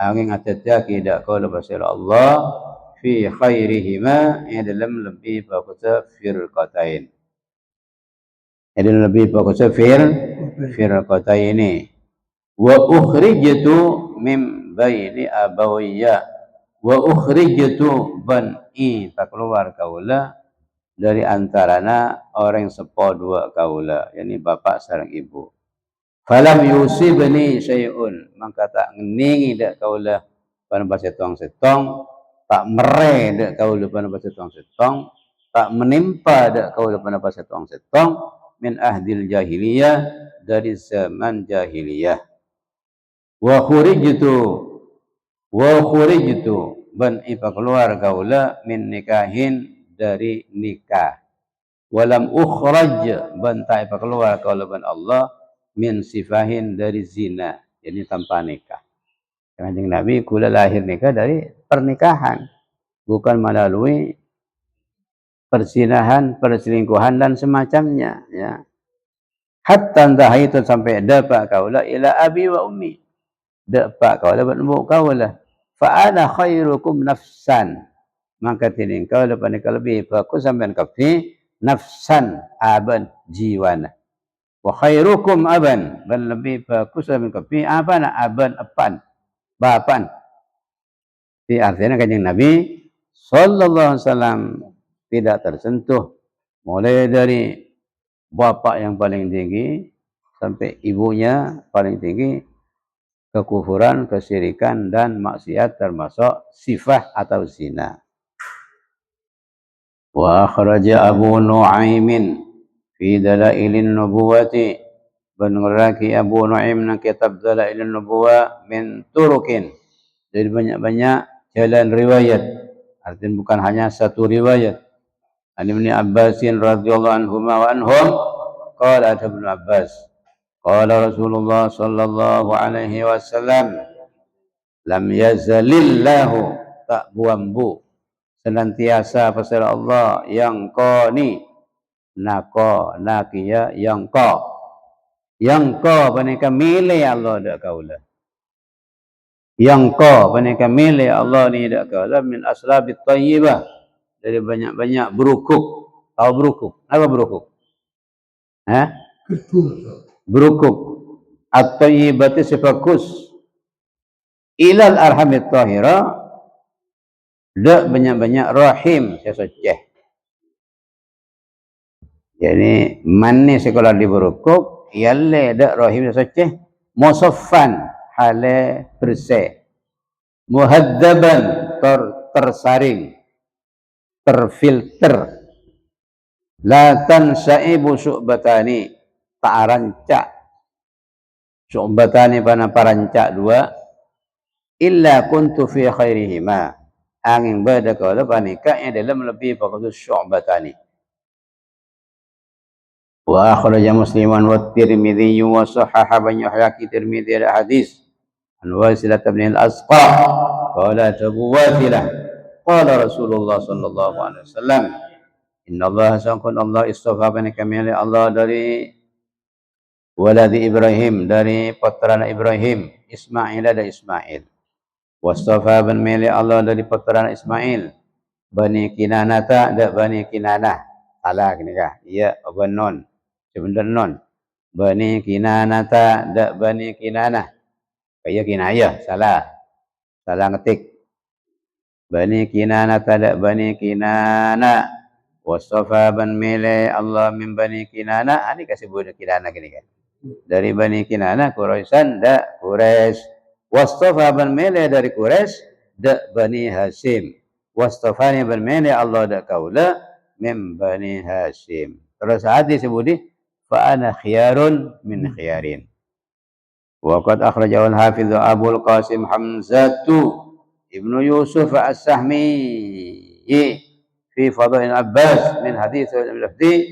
angin atataki dak qala pasal Allah fi khairihima dalam lebih bagus firqatain. Dalam lebih bagus firqatain. Wa ukhrijtu min baini abawiyya Wa ukhrijtu ban keluar kaula dari antarana orang sepo dua kaula, yakni bapak sareng ibu. Falam yusibni syai'un, mangka tak ngeningi dak kaula pan setong-setong, tak mere dak kaula pan setong-setong, tak menimpa dak kaula pan setong-setong min ahdil jahiliyah, dari zaman jahiliyah. Wa khurijtu ban ipa keluar kaula min nikahin, dari nikah. Walam ukhraj ban ta ipa keluar kaula ban Allah min sifahin, dari zina, jadi tanpa nikah. Kanjeng Nabi kula lahir nikah dari pernikahan, bukan melalui persinahan, perselingkuhan dan semacamnya, ya. Hatta itu sampai dapat kaula ila abi wa ummi, dapat kaula ban ibu kaula. Fa ana khairukum nafsan, maka tining kaula panika lebih bagus sampean kafi nafsan, aban jiwana. Wa khairukum aban, dan lebih bagus sampean kafi abana, aban apan, bapan. Di artinya kanjeng Nabi sallallahu alaihi wasallam tidak tersentuh mulai dari bapak yang paling tinggi sampai ibunya paling tinggi, kekufuran, kesyirikan dan maksiat termasuk sifah atau zina. Wa akhraja Abu Nu'aimin fi Dalailin Nubuwati, benuraki Abu Nu'aim na kitab Dalailin Nubuwah min turukin, dari banyak-banyak jalan riwayat, artinya bukan hanya satu riwayat. An Ibnu Abbasin radhiyallahu anhuma wa anhum qala Ibnu Abbas qala Rasulullah sallallahu alaihi wasallam lam yazalillahu, tak buambu senantiasa pasal Allah yang koni nako nakia yang ko panika milih Allah dak kaula, yang ko panika milih Allah ni dak kaula min aslabit thayyibah, dari banyak-banyak berukuk. Tahu berukuk? Apa berukuk? Berukuk at-thayyibati sifakus ilal arhamit tahira, dak banyak-banyak rahim sesoceh. Jadi manis sekolah di berukuk yalle dak rahim sesoceh, musaffan hale bersih, muhaddaban tersaring, terfilter, la tansaibu syu'batani, tak rancak syu'batani pana parancak dua, illa kuntu fi khairihima, angin bada kalau panika yang dalam lebih bagus syu'batani. Wa akhraja Musliman wa Tirmidzi wa sahaha banyak Yahya Tirmidzi ada hadis an Wasilah bin al-Asqa qala Abu Wasilah qala Rasulullah sallallahu alaihi wasallam inna Allah sangkun Allah istafa bani kamil Allah dari waladi Ibrahim, dari putra Ibrahim, Ismail ada Ismail. Wastafa ban mili Allah dari putra Ismail, Bani Kinanata ada Bani Kinanah. Salah gini kah? Iya, apa non? Sebenarnya non. Bani Kinanata ada Bani Kinanah. Kayak kinayah, salah. Salah ngetik. Bani Kinanata ada Bani Kinanah. Wastafa ban mili Allah min Bani Kinanah. Ini kasih bunuh Kinanah gini kan. Dari Bani Kinanah Quraisyan da Quraisy. Wastafa ban mele dari Quraisy da Bani Hashim. Wastafani ban mele Allah da kaula min Bani Hashim. Terus hadis sebudi fa ana khiyarun min khiyarin. Wa qad akhrajahu al-Hafiz Abu al-Qasim Hamzatu Ibnu Yusuf As-Sahmi fi Fadail Abbas min hadis al-Lafzi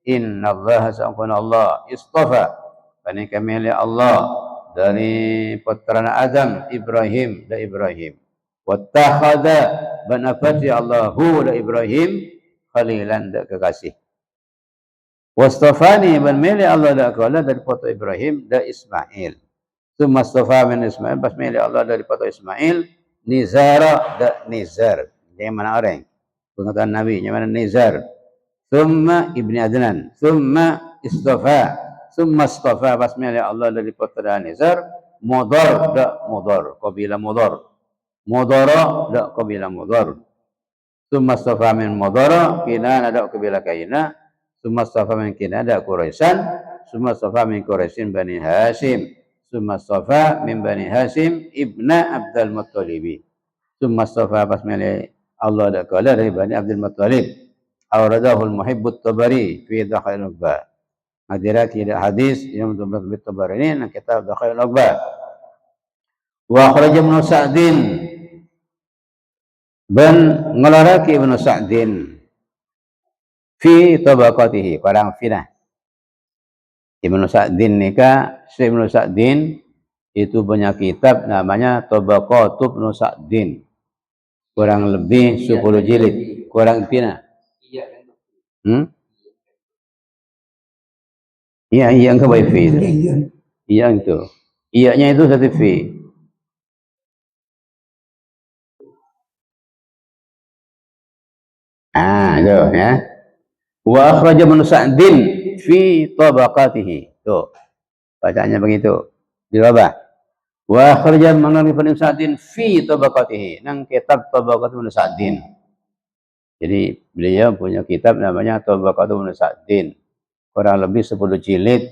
inna Allah sa'akuna Allah istafa bani kami oleh Allah dari putra Adam Ibrahim dan Ibrahim. Wattakhadha banafati Allahu la Ibrahim khalilan dak kekasih. Wastafani ban milih Allah dak kala dari putra Ibrahim dan Ismail. Tsumma istafa min Ismail bas milih Allah dari putra Ismail Nizara dak Nizar. Yang mana orang? Pengetahuan Nabi yang mana Nizar. Tsumma ibni Adnan. Tsumma istafa. Summa istafa basmi Allah dari putra Nizar Mudar da Mudar, kabilah Mudar. Mudara dak kabilah Mudar. Summa safa min Mudara Kinana dak kabilah Kaina. Summa safa min Kinana dak Quraisyan. Summa safa min Quraisyin Bani Hashim. Summa safa min Bani Hashim ibna Abdul Muttalib. Summa safa pas milih Allah dak kala dari Bani Abdul Muttalib. Awradahu al-Muhibb at-Tabari fi Dakhail al-Uqba. Hadirat tidak hadis yang menurut Tabari ini dalam kitab Dakhail al-Uqba. Wa akhraj Ibnu Sa'din ban ngelaraki Ibnu Sa'din fi tabaqatihi parang finah. Ibnu Sa'din nikah, Ibnu Sa'din itu punya kitab namanya Tabaqatub Ibnu Sa'din. Kurang lebih 10 jilid, kurang pina. Iya, iya ke wifi. Iya itu. Iyanya itu satu fi. Itu ya. Wa akhraja Ibnu Sa'din fi tabaqatihi. Tuh. Bacanya begitu. Dirubah. Wa akhraja Ibnu Sa'din fi tabaqatihi. Nang kitab Tabaqat Ibnu Sa'din. Jadi beliau punya kitab namanya Tabaqat Ibnu Sa'din. Kurang lebih 10 jilid.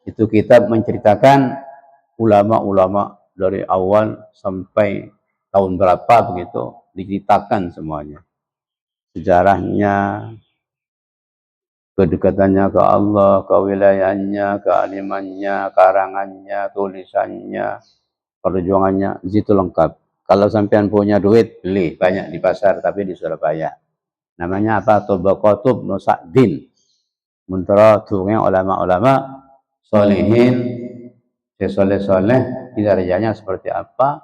Itu kitab menceritakan ulama-ulama dari awal sampai tahun berapa begitu diceritakan semuanya. Sejarahnya, kedekatannya ke Allah, kewilayahannya, kealimannya, karangannya, tulisannya, perjuangannya, di situ lengkap. Kalau sampean punya duit, beli banyak di pasar, tapi di Surabaya. Namanya apa? Tabaqatub Ibnu Sa'din. Mentara turunnya ulama-ulama solihin, soleh-soleh, kinerjanya seperti apa,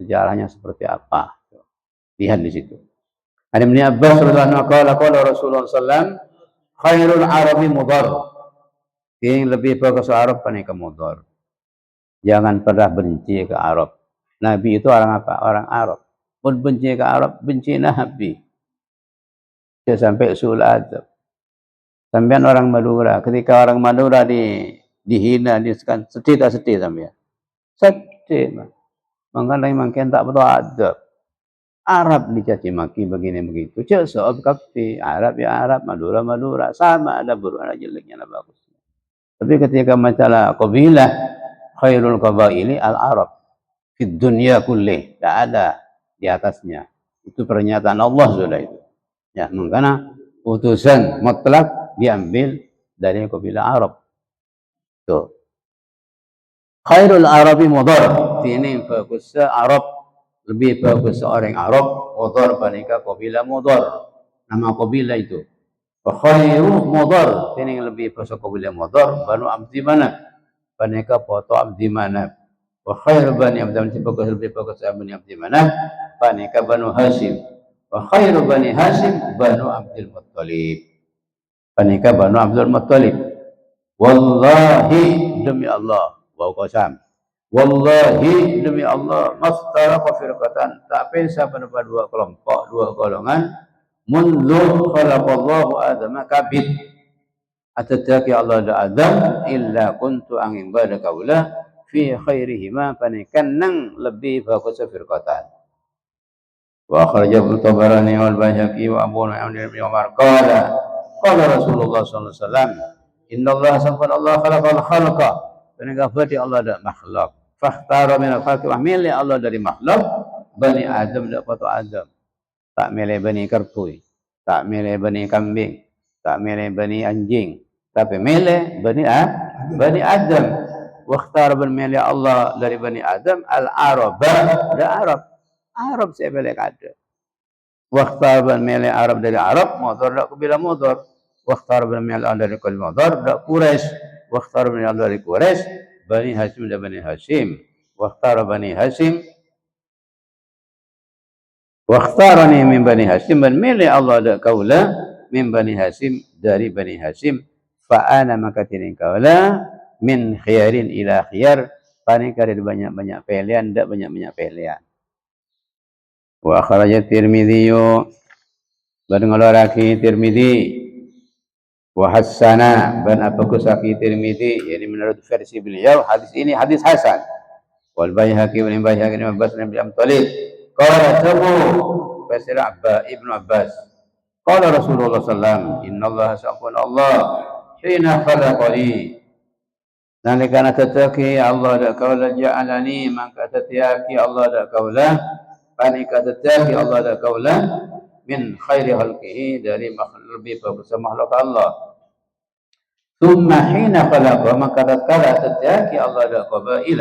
sejarahnya seperti apa. Lihat di situ. Ada Ibnu Abbas radhiyallahu anhu qala Rasulullah sallallahu khairul arabi Mudar. Yang lebih bagus Arab panik ke Mudar. Jangan pernah benci ke Arab. Nabi itu orang apa? Orang Arab. Pun benci ke Arab, benci Nabi. Dia sampai usul adab. Sampean orang Madura, ketika orang Madura dihina, sedih tak sedih sampean? Sedih. Makanya makin tak betul adab. Arab dicaci maki begini begitu. Soal kafi Arab ya Arab, Madura Madura, sama ada buruk ada jeleknya ada bagusnya. Tapi ketika masalah qabilah, khairul qabaili al-Arab di dunia kullih, tidak ada di atasnya. Itu pernyataan Allah sudah itu. Ya, makanya putusan mutlak diambil dari kabilah Arab. Tuh. Khairul Arabi Mudar. Ini bagus Arab, lebih bagus seorang Arab Mudar panika kabilah Mudar. Nama kabilah itu. Khairu Mudar. Ini lebih bagus kabilah Mudar Banu Abdi Manaf. Panika foto Abdi Manaf. Wa khairu Bani Abdi Manaf lebih bagus Bani Abdi Manaf. Panika Banu Hashim. Wa khairu Bani Hashim Banu Abdul Muttalib. Panika Banu Abdul Muttalib. Wallahi demi Allah, wa qasam. Wallahi demi Allah, mastaraqa firqatan, tak bisa pada dua kelompok, dua golongan. Mundu khalaqallahu Adama kabid. Atadaki Allah da Adam illa kuntu angin bada kaula fi khairihima panikan nang lebih bagus firqatan. Wa akhrajahu Tabarani wal Baihaqi wa Abu Nu'aym bin Umar qala qala Rasulullah sallallahu alaihi wasallam innallaha subhanahu Allah khalaqal khalqa penegak berarti Allah ada makhluk fakhtara min al-khalqi wa milih Allah dari makhluk Bani Adam dak foto Adam tak milih Bani Karpui tak milih Bani Kambing tak milih Bani Anjing tapi milih Bani Adam wakhtara milih Allah dari Bani Adam al-Araba da Arab saya pilih ada waktu milih Arab dari Arab, Mudar dak kabilah Mudar. Waktu milih dari kabilah Mudar dak Quraisy. Waktu milih dari Quraisy, Bani Hashim dan Bani Hashim. Waktu Bani Hashim, waktarani min Bani Hashim dan milih Allah dak kaula min Bani Hashim dari Bani Hashim. Fa ana maka tining kaula min khiyarin ila khiyar. Panika dari banyak-banyak pilihan, dak banyak-banyak pilihan. Wa akhraja Tirmidzi ban ngeluarake Tirmidzi wa hasana ban apakusaki Tirmidzi yani menurut versi beliau hadis ini hadis hasan wal Baihaqi wal Baihaqi bin Abbas bin Talib Qala tabu Basir Ibnu Abbas. Qala Rasulullah sallallahu inna Allah sa'qun Allah hina khalaqani. Nalikana tataki Allah da kaula ja'alani maka tataki Allah da kaula panika tataki Allah da kaula min khairi khalqihi dari lebih bagus makhluk Allah. Thumma hina khalaqa maka tatkala tataki Allah da qabail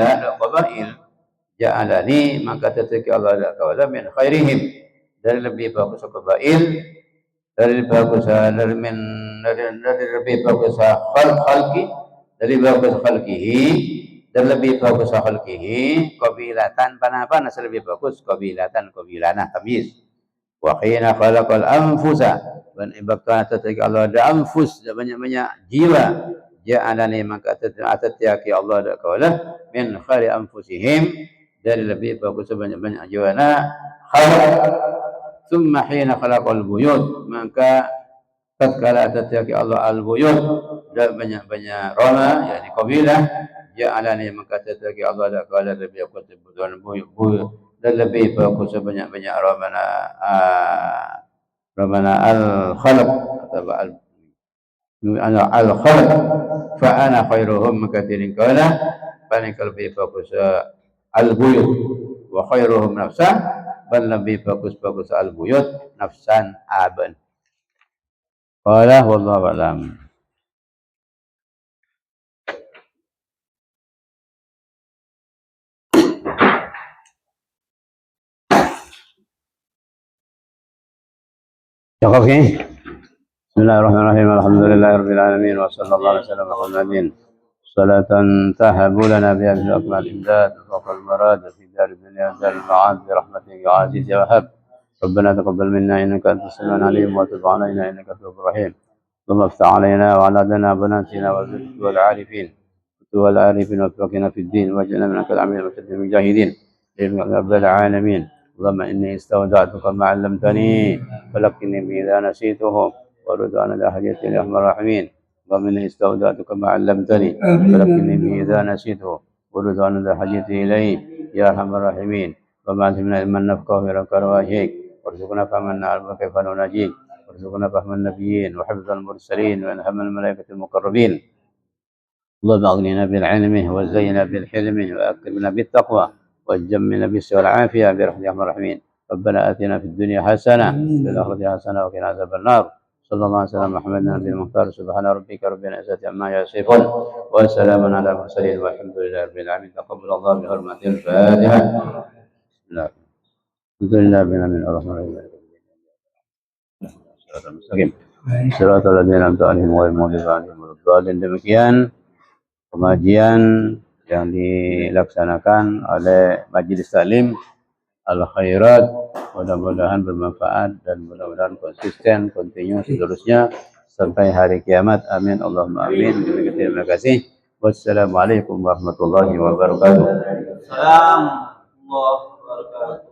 ja'alani maka tataki Allah da kaula min khairihim dari lebih bagus qabail dari bagus dari lebih bagus khalqi dari bagus khalqihi dan lebih bagus khalqihi qabilatan panapa nas lebih bagus qabilatan qabilanah tamyiz wa hina khalaqal anfusa dan ibakana tatkala Allah ada anfus banyak-banyak jiwa ja'alani maka tataki Allah ada kaula min khairi anfusihim dari lebih bagus banyak-banyak jiwa khalaq. Thumma hina khalaqal buyut maka tatkala tataki Allah al-buyut dan banyak-banyak rama yakni qabilah ja'alani maka tataki Allah ada kala lebih bagus buyut dan lebih bagus banyak-banyak ramana al-khalq atau al-khalq fa ana khairuhum maka tiring kala paling lebih bagus al-buyut wa khairuhum nafsan bal lebih bagus al-buyut nafsan aban. Qala wallahu a'lam. Cukup ini. Bismillahirrahmanirrahim. Alhamdulillahirabbil alamin wa sallallahu alaihi wasallam ala nabiyin. Salatan tahabu lana biha bil akmal imdad wa qal marad fi dar dunya dar ma'ad bi rahmatika ya aziz ya wahhab. ربنا تقبل منا انك انت السميع العليم وتب علينا انك انت التواب الرحيم. اللهم افتح علينا وعلى لنا بناتنا وزوجنا والعارفين وفقنا في الدين واجعلنا من العاملين المجاهدين المجاهدين رب العالمين. اللهم اني استودعتك ما علمتني فلقني به اذا نسيته ورد عن الاحاديث يا ارحم الراحمين. اللهم اني استودعتك ما علمتني فلقني به اذا نسيته ورد عن الاحاديث الي يا ارحم الراحمين. اللهم علمنا علما نفقه في وجهك وارزقنا فهم النعم كيف نناجيك وارزقنا فهم النبيين وحفظ المرسلين وانهم الملائكه المقربين. اللهم اغننا بالعلم وزينا بالحلم واكرمنا بالتقوى وجمنا بالسوء والعافيه برحمتك يا ارحم الراحمين. ربنا اتنا في الدنيا حسنه وفي الاخره حسنه وقنا عذاب النار. صلى الله عليه وسلم محمد النبي المختار. سبحان ربك رب العزه عما يصفون وسلام على المرسلين والحمد لله رب العالمين. تقبل الله بحرمه الفاتحه. بسم الله الحمد لله من الرحمن الرحيم. Surat al-Ladin al-Ta'alim wa al-Mu'alim. Demikian pengajian yang dilaksanakan oleh Majelis Taklim Al-Khairat. Mudah-mudahan bermanfaat dan mudah-mudahan konsisten, kontinu seterusnya sampai hari kiamat. Amin. Allahumma amin. Terima kasih. Wassalamualaikum warahmatullahi wabarakatuh. Assalamualaikum warahmatullahi wabarakatuh.